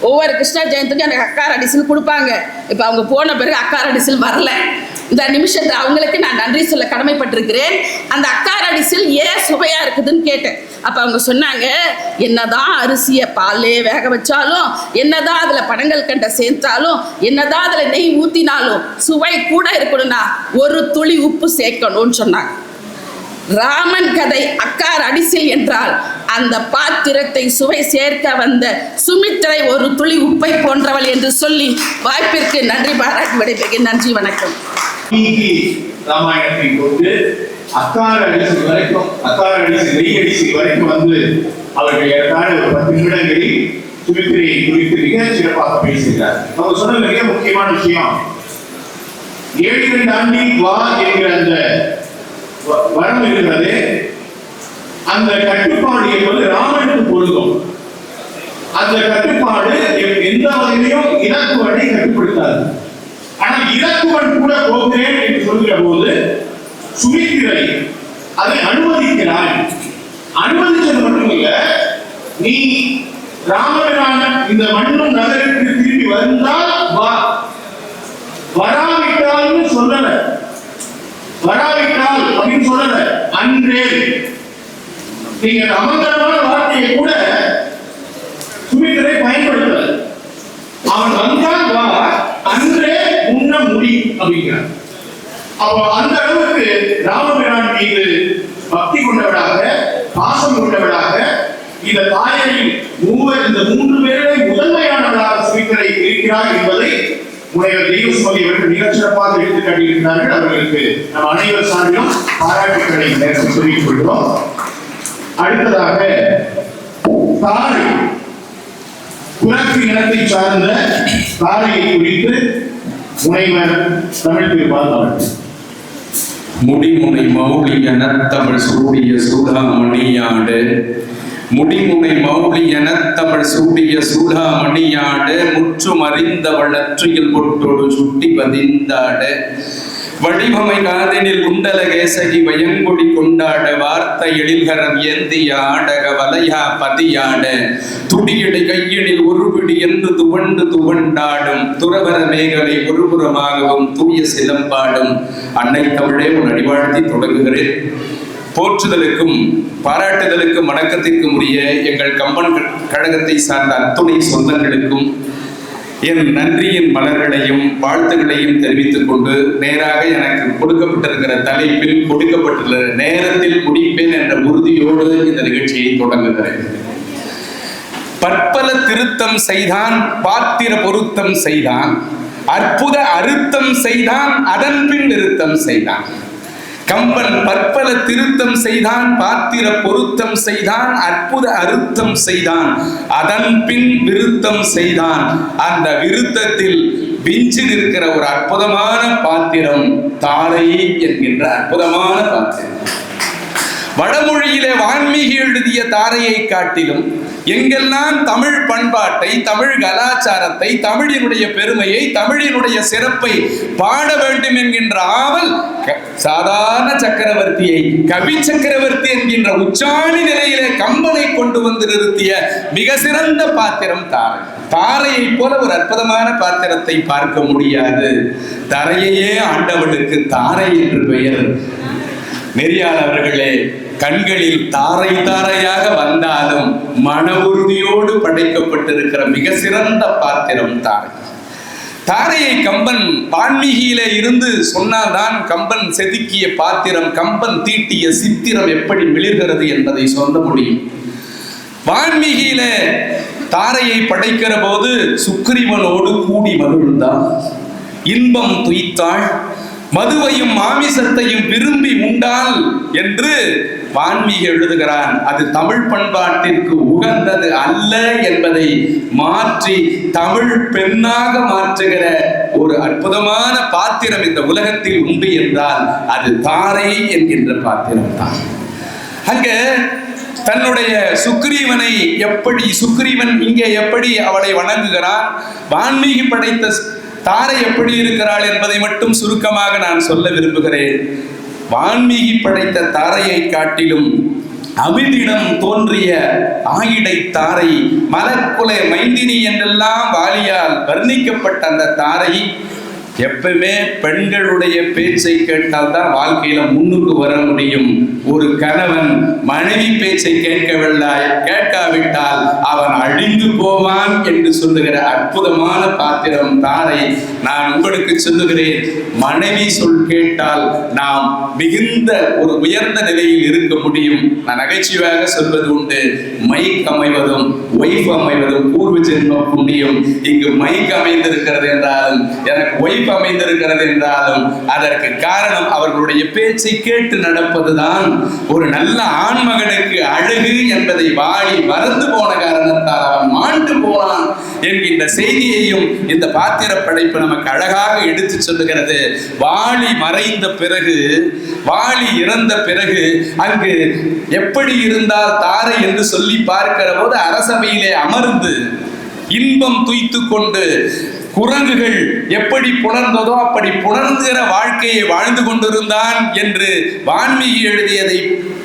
Speaker 4: ஒவ்வொரு கிருஷ்ண ஜெயந்திக்கும் எனக்கு அக்கார அடிசில் கொடுப்பாங்க. இப்போ அவங்க போன பிறகு அக்கார அடிசில் வரல. இந்த நிமிஷத்தை அவங்களுக்கு நான் நன்றி சொல்ல கடமைப்பட்டிருக்கிறேன். அந்த அக்கார அடிசில் ஏன் சுவையா இருக்குதுன்னு கேட்டேன். அப்போ அவங்க சொன்னாங்க, என்னதான் அரிசியை பாலே வேக வச்சாலும், என்னதான் அதில் பனங்கள் கண்டை சேர்த்தாலும், என்னதான் அதில் நெய் ஊற்றினாலும் சுவை கூட இருக்கணும்னா ஒரு துளி உப்பு சேர்க்கணும்னு சொன்னாங்க. ராமன் கதை அக்கார் அடிசில் என்றால் அந்த பாத்திரத்தை சுவை சேர்க்க வந்த சுமித்ரை ஒரு துளி உப்பை போன்றவள் என்று சொல்லி வாய்ப்பிற்கு நன்றி பாராட்டி விடைபெறுகிறேன். நன்றி, வணக்கம்.
Speaker 2: ராமாயணத்தை கொண்டு அக்கார அடிசில் வரைக்கும், அக்கார அடிசில் நெய் அடிசில் வரைக்கும் வந்து அவர்கள் ஏற்கான ஒரு 10 நிமிடங்களில் சுமித்திரையை குறித்து மிக சிறப்பாக பேசுகிறார். அவங்க சொன்ன மிக முக்கியமான விஷயம், 7 தாண்டி வா என்கிற அந்த வரம் இருக்கிறது. அந்த கட்டுப்பாடு என்பது ராமனுக்கு பொருந்தும். அந்த கட்டுப்பாடு எந்த வகையிலும் இலக்குவனை கட்டுப்படுத்தாது. ஆனால் இலக்குவன் கூட போகிறேன் என்று சொல்கிற போது சுமித்திரை அதை அனுமதிக்கிறான். அனுமதிச்சது மட்டுமில்ல, நீ ராமபிரான இந்த மண்ணும் நகருக்கு திரும்பி வந்தால் வா, வராவிட்டால் சொல்லல, வராவிட்டால் அப்படின்னு சொல்லல, அன்றே. நீங்க அமங்கரமான வார்த்தையை கூட சுமித்திரை பயன்படுத்தல. அவன் வந்தால் வா, அன்றே உண்ண முடி அப்படிங்கிறான். அப்போ அந்த அளவுக்கு ராமபிரான் மீது பக்தி கொண்டவளாக, பாசம் கொண்டவளாக, இந்த தாயரில் இந்த 3 பேரை முதன்மையானவளாக சுமித்திரை இருக்கிறார் என்பதை முனைவர் தெய்வசுமதி அவர்கள் மிகச்சிறப்பாக எடுத்து காட்டியிருக்கிறார்கள். அவர்களுக்கு நம் அனைவர் சார்பிலும் பாராட்டுகளை சொல்லிக் கொள்கிறோம். அடுத்ததாக தாரை, குரக்கு இனத்தை சார்ந்த தாரையை குறித்து முனைவர் தமிழ் திருப்பால் அவர்கள்.
Speaker 5: முடிமுனை மௌலி என தமிழ் சூடிய சூடாமணியாடு, முடிமுனை மௌலி என தமிழ் சூடிய சூடாமணியாடு, முற்றும் அறிந்தவள் அற்றியில் பொட்டோடு சுட்டி பதிந்தாடு, வடிவமை காதனில் குண்டல கேசகி வயங்கொடி கொண்டாட, வார்த்தை எழில்கரம் ஏந்திய ஆடக வலையா பதியாட, துடியடை கையெழில் ஒருபிடி என்று துவண்டு துவண்டாடும், துறவர மேகலை ஒருபுறமாகவும் தூய சிலம்பாடும். அன்னை தமிழே உன் அடிவாழ்த்தி தொடங்குகிறேன். போற்றுதலுக்கும் பாராட்டுதலுக்கும் வணக்கத்திற்கும் உரிய எங்கள் கம்பன் கழகத்தை சார்ந்த அத்துணை சொந்தங்களுக்கும் என் நன்றியின் மலர்களையும் வாழ்த்துக்களையும் தெரிவித்துக் கொண்டு நேராக எனக்கு கொடுக்கப்பட்டிருக்கிற தலைப்பில் கொடுக்கப்பட்டுள்ள நேரத்தில் முடிப்பேன் என்ற உறுதியோடு இந்த நிகழ்ச்சியை தொடங்குகிறேன். பற்பல திருத்தம் செய்தான், பாத்திர பொருத்தம் செய்தான், அற்புத அறுத்தம் செய்தான், அதன் பின் நிறுத்தம் செய்தான். கம்பன் பற்பல திருத்தம் செய்தான், பாத்திர பொருத்தம் செய்தான், அற்புத அறுத்தம் செய்தான், அதன் பின் விருத்தம் செய்தான். அந்த விருத்தத்தில் விஞ்சி நிற்கிற ஒரு அற்புதமான பாத்திரம் தாரை என்கின்ற அற்புதமான பாத்திரம். வடமொழியிலே வான்மீகி எழுதிய தாரையை காட்டிலும் எங்கெல்லாம் தமிழ் பண்பாட்டை, தமிழ் கலாச்சாரத்தை, தமிழினுடைய பெருமையை, தமிழினுடைய சிறப்பை பாட வேண்டும் என்கின்ற ஆவல் சாதாரண சக்கரவர்த்தியை கவி சக்கரவர்த்தி என்கின்ற உச்சாணி நிலையிலே கம்பனை கொண்டு வந்து நிறுத்திய மிக சிறந்த பாத்திரம் தாரை. தாரையை போல ஒரு அற்புதமான பாத்திரத்தை பார்க்க முடியாது. தரையையே ஆண்டவனுக்கு தாரை என்று பெயர். நெறியாளர் அவர்களே, கண்களில் தாரை தாரையாக வந்தாலும் மன உறுதியோடு படைக்கப்பட்டிருக்கிற மிக சிறந்த பாத்திரம் தாரை. தாரையை கம்பன் வான்மீகியிலே இருந்து சொன்னால்தான் கம்பன் செதுக்கிய பாத்திரம், கம்பன் தீட்டிய சித்திரம் எப்படி மிளிர்கிறது என்பதை சொல்ல முடியும். வான்மீகியிலே தாரையை படைக்கிற போது சுக்கிரீவனோடு கூடி மகிழ்ந்தாள், இன்பம் துய்த்தாள், மதுவையும் மாமிசத்தையும் விரும்பி உண்டால் என்று வான்மீகி எழுதுகிறான். அது தமிழ் பண்பாட்டிற்கு உகந்தது அல்ல என்பதை மாற்றி தமிழ் பெண்ணாக மாற்றுகிற ஒரு அற்புதமான பாத்திரம் இந்த உலகத்தில் உண்டு என்றால் அது தாரை என்கின்ற பாத்திரம் தான். அங்க தன்னுடைய சுக்கிரீவனை சுக்கிரீவன் இங்கே எப்படி அவளை வணங்குகிறான், வான்மீகி படைத்த தாரை எப்படி இருக்கிறாள் என்பதை மட்டும் சுருக்கமாக நான் சொல்ல விரும்புகிறேன். வான்மீகி படைத்த தாரையை காட்டிலும் அமிர்திடம் தோன்றிய ஆயிடை தாரை, மலக்குலை மைந்தினி என்றெல்லாம் வாலியால் வர்ணிக்கப்பட்ட அந்த தாரை எப்பவுமே பெண்களுடைய பேச்சை கேட்டால் தான் வாழ்க்கையில முன்னுக்கு வர முடியும். ஒரு கணவன் மனைவி பேச்சை கேட்காவிட்டால் அவன் அழிந்து போவான் என்று சொல்லுகிற அற்புதமான பாத்திரம் தாரை. நான் உங்களுக்கு சொல்லுகிறேன், மனைவி சொல் கேட்டால் நாம் மிகுந்த ஒரு உயர்ந்த நிலையில் இருக்க முடியும். நான் நகைச்சுவையாக சொல்வது உண்டு, மைக் அமைவதும் ஒய்ஃப் அமைவதும் பூர்வ ஜென்ம புண்ணியம். இங்கு மைக் அமைந்திருக்கிறது என்றாலும் எனக்கு ஒய்ஃப் அமைப்பு அமைந்திருக்கிறது என்றாலும் அதற்கு காரணம் அவர்களுடைய பேச்சை கேட்டு நடப்பதுதான். ஒரு நல்ல ஆண்மகனுக்கு அழகு என்பதை வாழி மறந்து போன காரணத்தால் அவன் மாண்டு போனான் என்கின்ற செய்தியையும் இந்த பாத்திர படைப்பு நமக்கு அழகாக எடுத்து சொல்லுகிறது. வாலி மறைந்த பிறகு, வாலி இறந்த பிறகு அங்கு எப்படி இருந்தால் தாரை என்று சொல்லி பார்க்கிற போது அரசவையிலே அமர்ந்து இன்பம் துய்த்து கொண்டு குரங்குகள் எப்படி புணர்ந்ததோ அப்படி புணர்ந்துகிற வாழ்க்கையை வாழ்ந்து கொண்டிருந்தான் என்று வான்மீகி எழுதியதை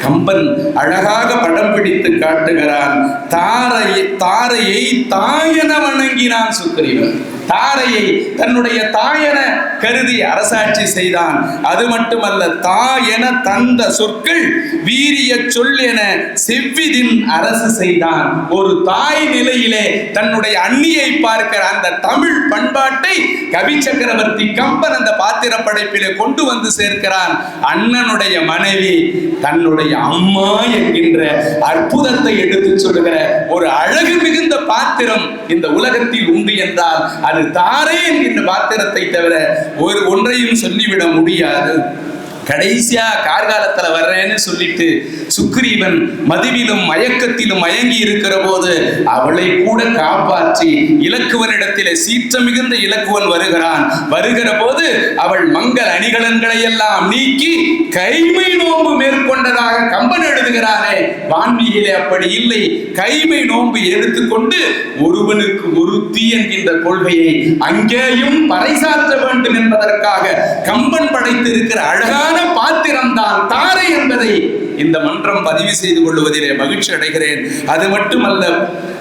Speaker 5: கம்பன் அழகாக படம் பிடித்து காட்டுகிறான். தாரையை தாயென வணங்கினான் சுக்கிரீவன். தாரையை தன்னுடைய தாயென கருதி அரசாட்சி செய்தான். அது மட்டுமல்ல, தாயென தந்த சொற்கள் வீரிய சொல் என செவ்விதின் அரசு செய்தான். ஒரு தாய் நிலையிலே தன்னுடைய அண்ணியை பார்க்கிற அந்த தமிழ் பண்பாட்டை கவி சக்கரவர்த்தி கம்பன் அந்த பாத்திர படைப்பிலே கொண்டு வந்து சேர்க்கிறான். அண்ணனுடைய மனைவி தன்னுடைய அம்மா என்கின்ற அற்புதத்தை எடுத்து சொல்லுகிற ஒரு அழகு மிகுந்த பாத்திரம் இந்த உலகத்தில் உண்டு என்றால் அது தாரை என்கின்ற பாத்திரத்தை தவிர ஒன்றையும் சொல்லிவிட முடியாது. கடைசியா கார்காலத்துல வர்றேன்னு சொல்லிட்டு சுக்கிரீவன் மதுவிலும் மயக்கத்திலும் மயங்கி இருக்கிற போது அவளை கூட காப்பாற்றி இலக்குவனிடத்திலே சீற்ற மிகுந்த இலக்குவன் வருகிற போது அவள் மங்கள அணிகலன்களை எல்லாம் நீக்கி கைமை நோன்பு மேற்கொண்டதாக கம்பன் எழுதுகிறானே. வான்மீகிலே அப்படி இல்லை. கைமை நோன்பு எடுத்துக்கொண்டு ஒருவனுக்கு ஒருத்தி என்கின்ற கொள்கையை அங்கேயும் பறைசாற்ற வேண்டும் என்பதற்காக கம்பன் படைத்திருக்கிற அழகான பாத்திரம்தான் தாரை என்பதை இந்த மன்றம் பதிவு செய்து கொள்வதிலே மகிழ்ச்சி அடைகிறேன். அது மட்டுமல்ல,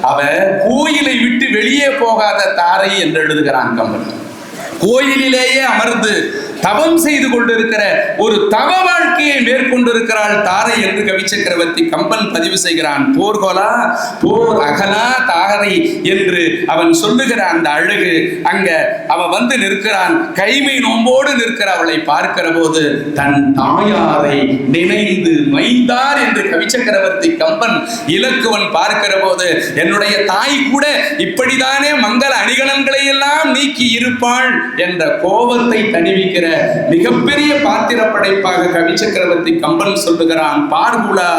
Speaker 5: அவ கோயிலை விட்டு வெளியே போகாத தாரை என்று எழுதுகிறான் கம்பன். கோயிலிலேயே அமர்ந்து தவம் செய்து கொண்டிருக்கிற ஒரு தவ வாழ்க்கையை மேற்கொண்டிருக்கிறாள் தாரை என்று கவி சக்கரவர்த்தி கம்பன் பதிவு செய்கிறான். போர்கோலா போர் அகலா தாரை என்று அவன் சொல்லுகிற அந்த அழகு அங்க அவன் வந்து நிற்கிறான். கைமை நோம்போடு நிற்கிற அவளை பார்க்கிற போது தன் தாயாரை நினைந்து மைந்தார் என்று கவி சக்கரவர்த்தி கம்பன் இலக்குவன் பார்க்கிற போது என்னுடைய தாய் கூட இப்படித்தானே மங்கள அணிகலன்களை எல்லாம் நீக்கி இருப்பாள் என்ற கோபத்தை தணிவிக்கிற மிகப்பெரிய பாத்திர படைப்பாக கவி சக்கரவர்த்தி கம்பன் சொல்லுகிறான். பார்குலா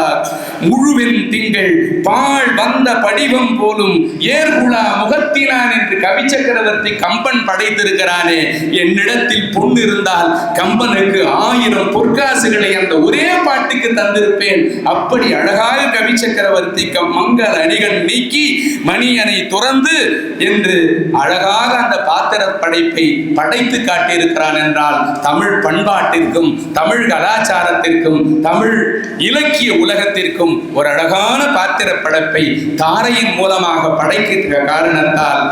Speaker 5: முழுவின் திங்கள் பால் வந்த படிவம் போலும் ஏர்குலா முகத்தினான் என்று கவி சக்கரவர்த்தி கம்பன் படைத்திருக்கிறானே. என்னிடத்தில் பொன் இருந்தால் கம்பனுக்கு 1000 பொற்காசுகளை அந்த ஒரே பாட்டுக்கு தந்திருப்பேன். அப்படி அழகாக கவி சக்கரவர்த்தி மங்கள அணிகள் நீக்கி மணியனை துறந்து என்று அழகாக அந்த பாத்திர படைப்பை படைத்து காட்டியிருக்கிறான் என்றால் தமிழ் பண்பாட்டிற்கும் தமிழ் கலாச்சாரத்திற்கும் தமிழ் இலக்கிய உலகத்திற்கும் ஒரு அழகான பாத்திர படைப்பை தாரையின் மூலமாக படைக்கின்ற காரணத்தால்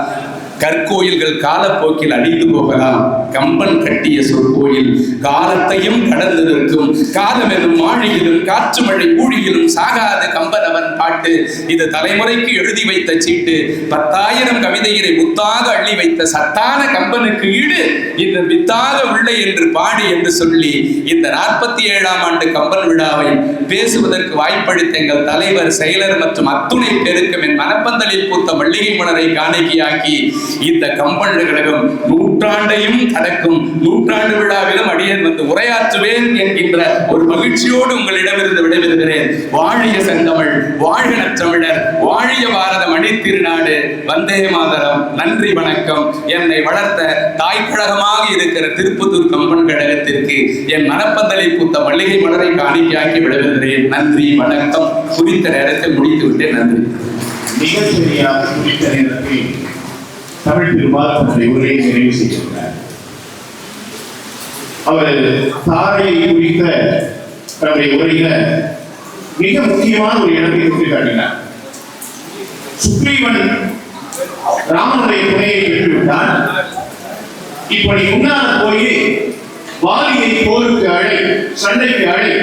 Speaker 5: கற்கோயில்கள் காலப்போக்கில் அழிந்து போகலாம். கம்பன் கட்டிய சொற்கோயில் காலத்தையும் கடந்து நிற்கும். காலமெனும் மாழியிலும் காற்று மழை ஊழியிலும் சாகாத கம்பன் அவன் பாட்டு. இது தலைமுறைக்கு எழுதி வைத்த சீட்டு. 10,000 கவிதைகளை முத்தாக அள்ளி வைத்த சத்தான கம்பனுக்கு ஈடு இந்த வித்தாக உள்ளே என்று பாடி என்று சொல்லி இந்த 47ஆம் ஆண்டு கம்பன் விழாவை பேசுவதற்கு வாய்ப்பளித்த எங்கள் தலைவர், செயலர் மற்றும் அத்துணை பேருக்கும் என் மனப்பந்தலில் பூத்த மல்லிகை மலரை காணிக்கையாக்கி இந்த கம்பன் கழகம் நூற்றாண்டையும் கடக்கும். நூற்றாண்டு விழாவிலும் அடியேன் வந்து உரையாற்றுவேன் என்கின்ற ஒரு மகிழ்ச்சியோடு உங்களிடமிருந்து விடைபெறுகிறேன். வாழிய செந்தமிழ், வாழ்க நற்றமிழர், வாழிய பாரத மணி திருநாடு, வந்தே மாதரம். நன்றி, வணக்கம். என்னை வளர்த்த தாய்க்கழகமாக இருக்கிற திருப்பத்தூர் கம்பன் கழகத்திற்கு என் மனப்பந்தலை பூத்த மல்லிகை மலரை காணிக்கையாக்கி விடைபெறுகிறேன். நன்றி, வணக்கம். குறித்த நேரத்தை முடித்து விட்டேன். நன்றி.
Speaker 6: மிகச்சரியாக குறித்த நேரத்தில் தமிழ் பெருமாள் தன்னுடைய உரையை நிறைவு செய்திருக்கிறார். அவர் தாரையை குறித்த தன்னுடைய உரையில மிக முக்கியமான ஒரு இடத்தை சுட்டிக்காட்டினார். சுக்ரீவன் ராமனுடைய துணையை பெற்றுவிட்டான். இப்படி முன்னால போய் வாலியை போருக்கு அழை, சண்டைக்கு அழை,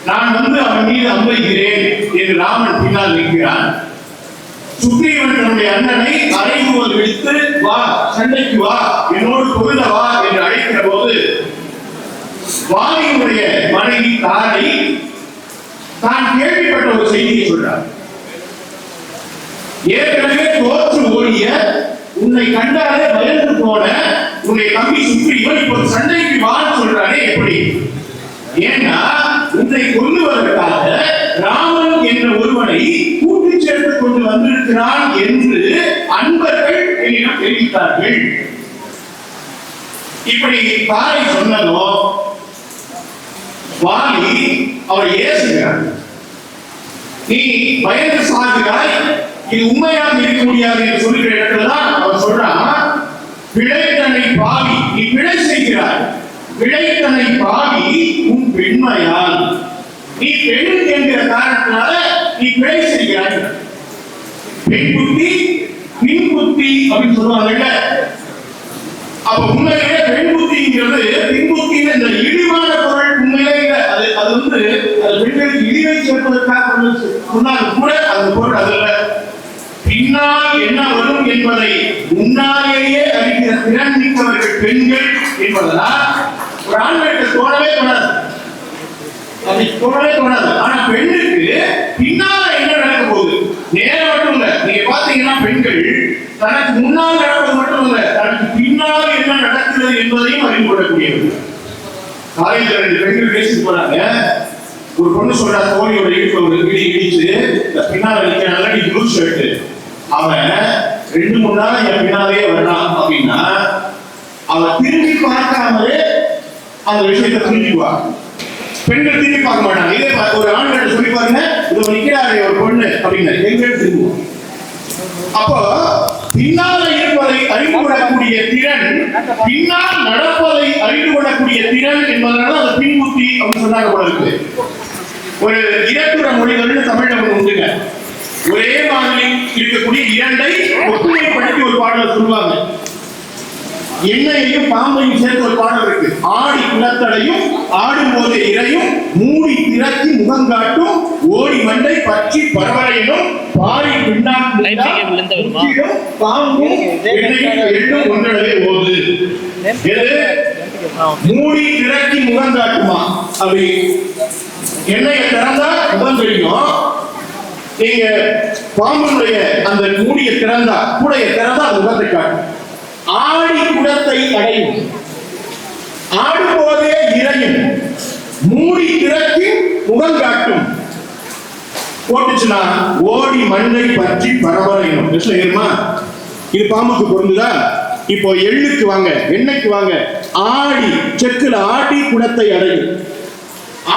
Speaker 6: நான் வந்து அவன் மீது அம்பைகிறேன் என்று ராமன் பின்னால் நிற்கிறான். சுக்ரீவன் தன்னுடைய அண்ணனை அறைகூவல் விடுத்து வா, சண்டைக்கு வா, என்னோடு பொருள வா என்று அழைக்கிற போது வாலியுடைய மனைவி தாரை தான் கேள்விப்பட்ட ஒரு செய்தியை சொல்றார். ஏற்கனவே தோற்று ஓடிய, உன்னை கண்டாலே பயந்து போன உன்னுடைய தம்பி சுக்ரீவன் இப்போ சண்டைக்கு வான்னு சொல்றானே எப்படி? ஏன்னா உன்னை கொல்லுவதற்காக ராமன் என்ற ஒருவனை கூட்டி சேர்த்து கொண்டு வந்திருக்கிறான் என்று அன்பர்கள் என்னிடம் தெரிவித்தார்கள். இப்படி தாரை சொன்னதோ வாலி அவரை ஏசுகிறார். நீ பயந்து சாகிறாய், இது உண்மையாக இருக்க முடியாது என்று சொல்லுகிற இடத்துலதான் அவர் சொல்றான், பிழைத்தனை பாவி, நீ பிழை செய்கிறாய், பிழைத்தனை பாவி உன் பெண்மையால், நீ பெண் என்கிற காரணத்தினால நீ பிழை செய்கிறாய். பெண் புத்தி பின் புத்தி அப்படின்னு சொல்லுவாங்கல்ல, அப்ப உண்மையிலே பெண் புத்திங்கிறது பின் புத்தின்னு இந்த இழிவான பொருள் உண்மையிலே அது அது பெண்களுக்கு இழிவை சேர்ப்பதற்காக சொன்னாலும் கூட அந்த பொருள் அதில் பின்னால் என்ன வரும் என்பதை முன்னாலேயே அறிகிற திறன் மிக்கவர்கள் பெண்கள் என்பதனால் ஒரு ஆண்களுக்கு தோணவே தோணாது, அதை தோணவே தோணாது. ஆனா பெண்ணுக்கு பின்னால என்ன நடக்க போகுது நேரம் மட்டும் இல்ல, நீங்க பாத்தீங்கன்னா பெண்கள் தனக்கு முன்னால் நடப்பது மட்டும் இல்ல, தனக்கு பின்னால் என்ன நடக்கிறது என்பதையும் அறிந்து கொள்ளக்கூடியது. காலையில் 2 பெண்கள் பேசிட்டு போறாங்க, ஒரு பொண்ணு சொல்றா தோழியோட இடுப்புல ஒரு இடி இடிச்சு பின்னால நிக்க நல்லா நீ ப்ளூ ஷர்ட், அவன் 2-3 நாள் என் பின்னாலே வர்றான் அப்படின்னா அவன் திரும்பி பார்க்காமலே அந்த விஷயத்தை புரிஞ்சுக்குவா. பெண்கள் திரும்பி பார்க்க மாட்டாங்க. இதே ஒரு ஆண்கள் சொல்லி பாருங்க, இது நிக்கிறாரு ஒரு பொண்ணு அப்படின்னு எங்க திரும்புவோம். அப்போ பின்னால இருப்பதை அறிந்து கொள்ளக்கூடிய திறன், பின்னால் நடப்பதை அறிந்து கொள்ளக்கூடிய திறன் என்பதனால அந்த பின்புத்தி அப்படின்னு சொன்னாங்க போல இருக்கு. ஒரு இலக்குற மொழிகள்னு தமிழ்ல ஒண்ணு உண்டுங்க. ஒரே மாதிரி இருக்கக்கூடிய 2ஐ ஒற்றுமைப்படுத்தி ஒரு பாடல் சொல்லுவாங்க. எண்ணெயையும் பாம்பையும் சேர்த்து ஒரு பாடல் இருக்கு. ஆடி குளத்தடையும் ஆடும் போது இறையும் மூடி திறக்கி முகங்காட்டும் ஓடி மண்டை பற்றி பரவரையினும் பாரி பின்னாக்கும் பாம்பும் எண்ணெயும் எள்ளும் ஒன்றடவே ஓது. மூடி திறக்கி முகங்காட்டுமா? அப்படி எண்ணெயை திறந்தா முகம் தெரியும். நீங்க பாம்புடைய அந்த மூடியை திறந்தா கூடைய திறந்தா அந்த முகத்தை காட்டும். ஆடி குடத்தை அடையும், ஆடும் போதே இறையும், மூடி திறக்கி முகம் காட்டும். போட்டுச்சுன்னா ஓடி மண்ணை பற்றி பரவரையும். இது பாம்புக்கு பொருந்துதா? இப்போ எள்ளுக்கு வாங்க, எண்ணெய்க்கு வாங்க. ஆடி செக்குல ஆடி குடத்தை அடையும்,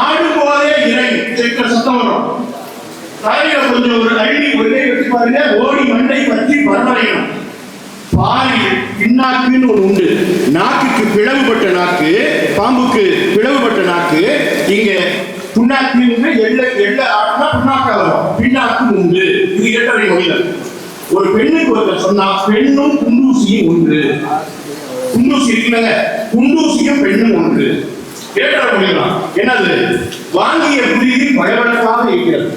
Speaker 6: ஆடும் போதே இறையும், செக்குல சத்தம் வரும். தலையில கொஞ்சம் ஒரு அள்ளி ஒரே வச்சு பாருங்க, ஓடி மண்ணை பற்றி பரவரையும். பாரி பின்னாக்குன்னு ஒண்ணு உண்டு. நாக்குக்கு பிளவுபட்ட நாக்கு, பாம்புக்கு பிளவுபட்ட நாக்கு. இங்க புண்ணாக்கு எள்ள ஆட்டினா புண்ணாக்கா வரும், பின்னாக்கு உண்டு. இது ஏற்றவை மொழியில ஒரு பெண்ணுக்கு ஒருத்தர் சொன்னா பெண்ணும் குண்டூசியும் ஒன்று. குண்டூசி இருக்குல்லங்க, குண்டூசியும் பெண்ணும் ஒன்று. ஏற்ற மொழிலாம் என்னது? வாங்கிய புரிதி பயவழக்காக இருக்கிறது,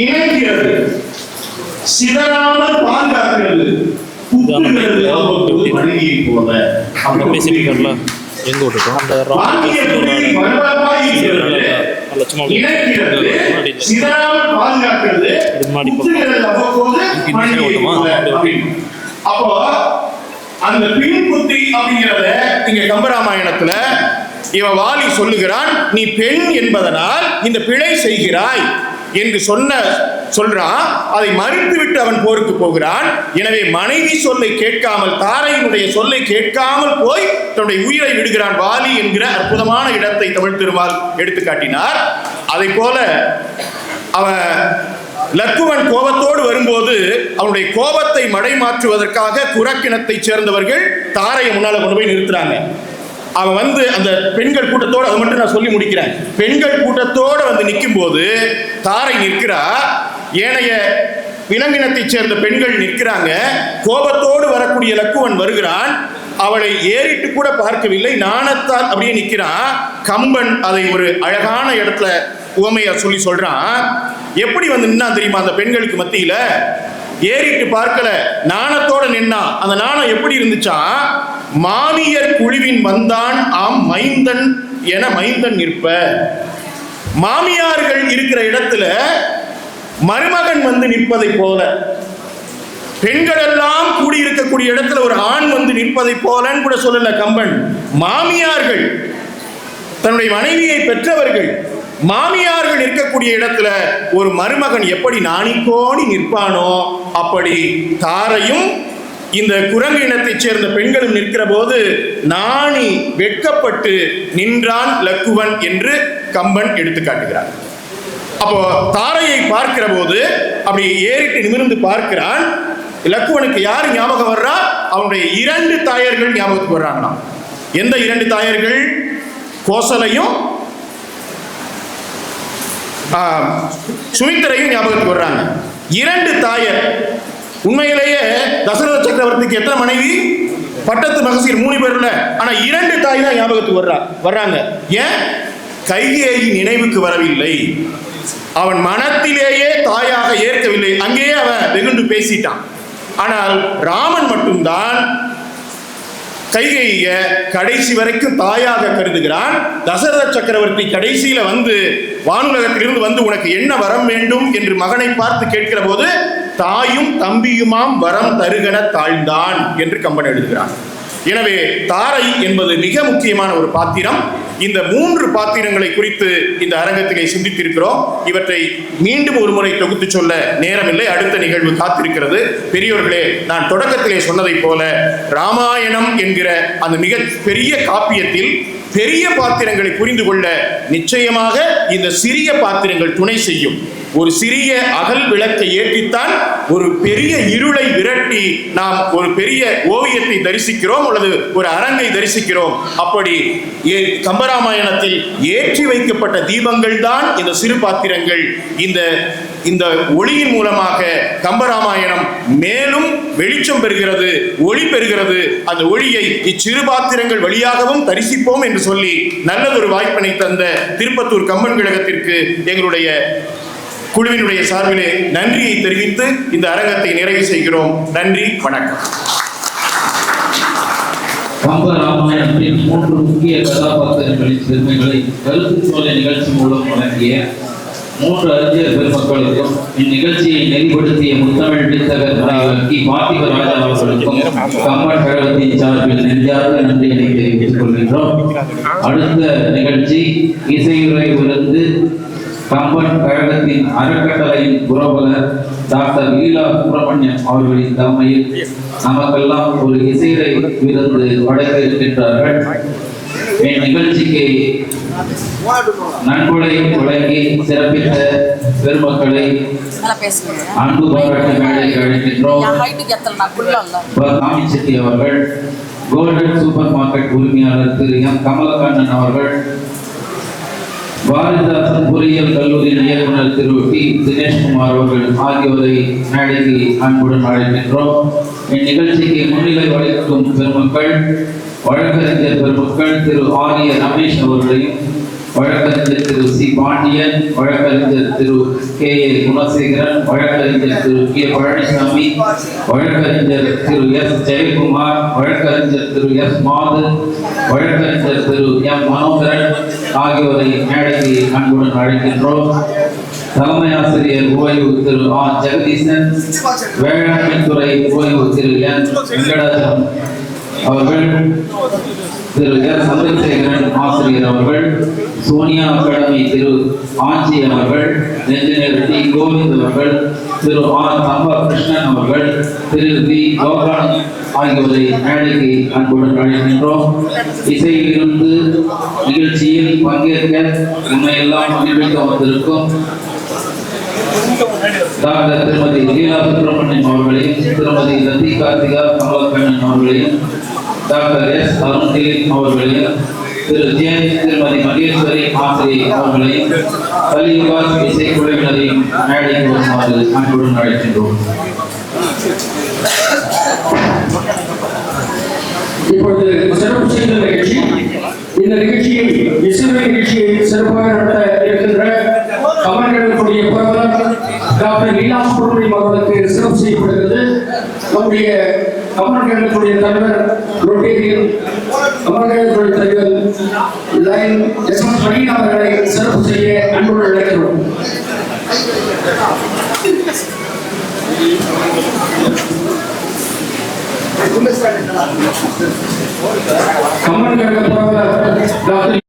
Speaker 6: இணைக்கிறது, சிதறாமல் பாதுகாக்கிறது, மனைவியை போல. அப்போ அந்த பின் புத்தி அப்படிங்கிறத இங்க கம்பராமாயணத்துல இவன் வாலி சொல்லுகிறான், நீ பெண் என்பதனால் இந்த பிழை செய்கிறாய் என்று சொல்றான். அதை மறுத்துவிட்டு அவன் போருக்கு போகிறான். எனவே மனைவி சொல்லை கேட்காமல், தாரையினுடைய சொல்லை கேட்காமல் போய் தன்னுடைய உயிரை விடுகிறான் வாலி என்கிற அற்புதமான இடத்தை தமிழ் திருமால் எடுத்து காட்டினார். அதை போல அவன் லக்குவன் கோபத்தோடு வரும்போது அவனுடைய கோபத்தை மடைமாற்றுவதற்காக குரக்கிணத்தை சேர்ந்தவர்கள் தாரையை முன்னால கொண்டு போய் நிறுத்துறாங்க. அவன் வந்து அந்த பெண்கள் கூட்டத்தோடு, அதை மட்டும் நான் சொல்லி முடிக்கிறேன், பெண்கள் கூட்டத்தோடு வந்து நிற்கும் போது தாரை நிற்கிறா, ஏனைய விலங்கினத்தை சேர்ந்த பெண்கள் நிற்கிறாங்க. கோபத்தோடு வரக்கூடிய லக்குவன் வருகிறான். அவளை ஏறிட்டு கூட பார்க்கவில்லை, நாணத்தால் அப்படியே நிற்கிறான். கம்பன் அதை ஒரு அழகான இடத்துல உவமையா சொல்லி சொல்றான். எப்படி வந்து நின்னா தெரியுமா? அந்த பெண்களுக்கு மத்தியில ஏறிட்டு பார்க்கல, நாணத்தோட நின்னா. அந்த நாணம் எப்படி இருந்துச்சா? மாமியர் குழுவின் வந்தான் ஆம் மைந்தன் என மைந்தன் நிற்ப. மாமியார்கள் இருக்கிற இடத்துல மருமகன் வந்து நிற்பதை போல.
Speaker 2: பெண்கள் எல்லாம் கூடியிருக்கக்கூடிய இடத்துல ஒரு ஆண் வந்து நிற்பதை போலன்னு கூட சொல்லல கம்பன். மாமியார்கள், தன்னுடைய மனைவியை பெற்றவர்கள், மாமியார்கள் இருக்கக்கூடிய இடத்துல ஒரு மருமகன் எப்படி நாணிக்கோணி நிற்பானோ அப்படி தாரையும் இந்த குரங்கு இனத்தைச் சேர்ந்த பெண்களும் நிற்கிற போது நாணி வெட்கப்பட்டு நின்றான் லக்குவன் என்று கம்பன் எடுத்து காட்டுகிறார். அப்போ தாரையை பார்க்கிற போது அப்படி ஏறிட்டு நிமிர்ந்து பார்க்கிறான். லக்குவனுக்கு யார் ஞாபகம் வர்றா? அவனுடைய 2 தாயர்கள் ஞாபகத்துக்கு வர்றாங்களாம். எந்த 2 தாயர்கள்? கோசலையும் சுமித்திரையும் ஞாபகத்துக்கு வர்றாங்க. 2 தாயர். உண்மையிலேயே தசரத சக்கரவர்த்திக்கு எத்தனை மனைவி? பட்டத்து மகசீர் 3 பேர்ல. ஆனா 2 தாய் தான் ஞாபகத்துக்கு வர்றாங்க. ஏன்? கைகேயி நினைவுக்கு வரவில்லை, அவன் மனத்திலேயே தாயாக ஏற்கவில்லை, அங்கேயே அவன் வெகுண்டு பேசிட்டான். ஆனால் ராமன் மட்டும்தான் கைகேயிய கடைசி வரைக்கும் தாயாக கருதுகிறான். தசரத சக்கரவர்த்தி கடைசியில வந்து வானுலகத்திலிருந்து வந்து உனக்கு என்ன வரம் வேண்டும் என்று மகனை பார்த்து கேட்கிற போது தாயும் தம்பியுமாம் வரம் தருகன தாழ்ந்தான் என்று கம்பன் எழுதுகிறான். எனவே தாரை என்பது மிக முக்கியமான ஒரு பாத்திரம். இந்த 3 பாத்திரங்களை குறித்து இந்த அரங்கத்திலே சிந்தித்திருக்கிறோம். இவற்றை மீண்டும் ஒரு முறை தொகுத்து சொல்ல நேரமில்லை, அடுத்த நிகழ்வு காத்திருக்கிறது. பெரியோர்களே, நான் தொடக்கத்திலே சொன்னதைப் போல ராமாயணம் என்கிற அந்த மிக பெரிய காப்பியத்தில் பெரிய பாத்திரங்களை புரிந்து கொள்ள நிச்சயமாக இந்த சிறிய பாத்திரங்கள் துணை செய்யும். ஒரு சிறிய அகல் விளக்கை ஏற்றித்தான் ஒரு பெரிய இருளை விரட்டி நாம் ஒரு பெரிய ஓவியத்தை தரிசிக்கிறோம் அல்லது ஒரு அரங்கை தரிசிக்கிறோம். அப்படி கம்பராமாயணத்தில் ஏற்றி வைக்கப்பட்ட தீபங்கள் தான் இந்த சிறு பாத்திரங்கள். இந்த ஒளியின் மூலமாக கம்பராமாயணம் மேலும் வெளிச்சம் பெறுகிறது, ஒளி பெறுகிறது. அந்த ஒளியை இச்சிறு பாத்திரங்கள் வழியாகவும் தரிசிப்போம் என்று சொல்லி நல்லதொரு வாய்ப்பினை தந்த திருப்பத்தூர் கம்பன் கழகத்திற்கு எங்களுடைய குழுவினுடைய சார்பிலே நன்றியை தெரிவித்து இந்த அரங்கத்தை நிறைவு செய்கிறோம். நன்றி, வணக்கம்.
Speaker 7: கம்பராமாயணத்தின் 3 முக்கிய கதாபாத்திரங்களின் பெருமைகளை கருத்து சோலை நிகழ்ச்சி மூலம் வழங்கிய 3 அறிஞர் பெருமக்களுக்கும் இந்நிகழ்ச்சியை நெறிப்படுத்திய முத்தமிழ் வித்தகர் பார்த்திபராஜா அவர்களுக்கும் கம்பன் கழகத்தின் சார்பில் நெஞ்சார்ந்த நன்றியை தெரிவித்துக் கொள்கின்றோம். அடுத்த நிகழ்ச்சி இசையுரை விருந்து கம்பன் கழகத்தின் அறக்கட்டளையின் புரவலர் டாக்டர் லீலா சுப்பிரமணியம் அவர்களின் தலைமையில் நமக்கெல்லாம் ஒரு இசையுரை விருந்து படைக்க இருக்கின்றார்கள். இந்நிகழ்ச்சிக்கு நன்கொடை வழங்கி சிறப்பித்த பெருமக்களை அன்பு பாராட்டு மேடைக்கு அழைக்கின்றோம். காமிச்செட்டி அவர்கள், கோல்டன் சூப்பர் மார்க்கெட் உரிமையாளர் திரு எம் கமலக்கண்ணன் அவர்கள், பாரதிதாசன் பொறியியல் கல்லூரியின் இயக்குனர் திரு டி தினேஷ்குமார் அவர்கள் ஆகியோரை மேடைக்கு அன்புடன் அழைக்கின்றோம். இந்நிகழ்ச்சிக்கு முன்னிலை வகிக்கும் பெருமக்கள் வழக்கறிஞர் பெருமக்கள் திரு ஆரிய ரமேஷ் அவர்களையும், வழக்கறிஞர் திரு சி பாண்டியன், வழக்கறிஞர் திரு கே ஏ குணசேகரன், வழக்கறிஞர் திரு கே பழனிசாமி, வழக்கறிஞர் திரு எஸ் ஜெயக்குமார், வழக்கறிஞர் திரு எஸ் மாது, வழக்கறிஞர் திரு எம் மனோகரன் ஆகியோரை மேடைக்கு அன்புடன் அழைக்கின்றோம். தலைமை ஆசிரியர் ஓய்வு திரு ஆ ஜெகதீசன், வேளாண்மை துறை ஓய்வு திரு என் வெங்கடாஜலம் அவர்கள், திரு எஸ் சந்திரசேகரன் ஆசிரியர் அவர்கள், சோனியா அகாடமி திரு ஆஞ்சி அவர்கள், என்ஜினியர் டி கோவிந்த் அவர்கள், திரு ஆர் தம்பா கிருஷ்ணன் அவர்கள், திரு வி கோபாலன் ஆகியோரை மேடைக்கு அன்புடன் அழைக்கின்றோம். இசையிலிருந்து நிகழ்ச்சியில் பங்கேற்க உண்மையெல்லாம் மகிழ்விக்க வந்திருக்கும் டாக்டர் திருமதி லீலா சுப்பிரமணியம் அவர்களையும், திருமதி லத்தி கார்த்திகா கமலக்கண்ணன் அவர்களையும், டாக்டர் எஸ் அருண்தேவ் அவர்களையும், திரு ஜேம்ஸ் திருமதி மகேஸ்வரி ஆசிரியை அவர்களையும், கலியுகாஸ் இசைக்குழுவினரையும் மேடைக்கு வருமாறு அன்புடன் அழைக்கின்றோம்.
Speaker 8: இப்பொழுது சிறப்பு செய்த நிகழ்ச்சி, இந்த நிகழ்ச்சியை இசையுரை நிகழ்ச்சியை சிறப்பாக நடத்த இருக்கின்ற கமல்களுடைய புரவலர் டாக்டர் லீலா சுப்பிரமணியம் அவர்களுக்கு சிறப்பு செய்யப்படுகிறது. நம்முடைய கமல்களுடைய தலைவர் ரொட்டேரியன் கமல்களுடைய தலைவர் லைன் எஸ் எம் மணி அவர்களை சிறப்பு செய்ய அன்புடன் அழைக்கிறோம். கம்மன் கழக புரவலர் டாக்டர்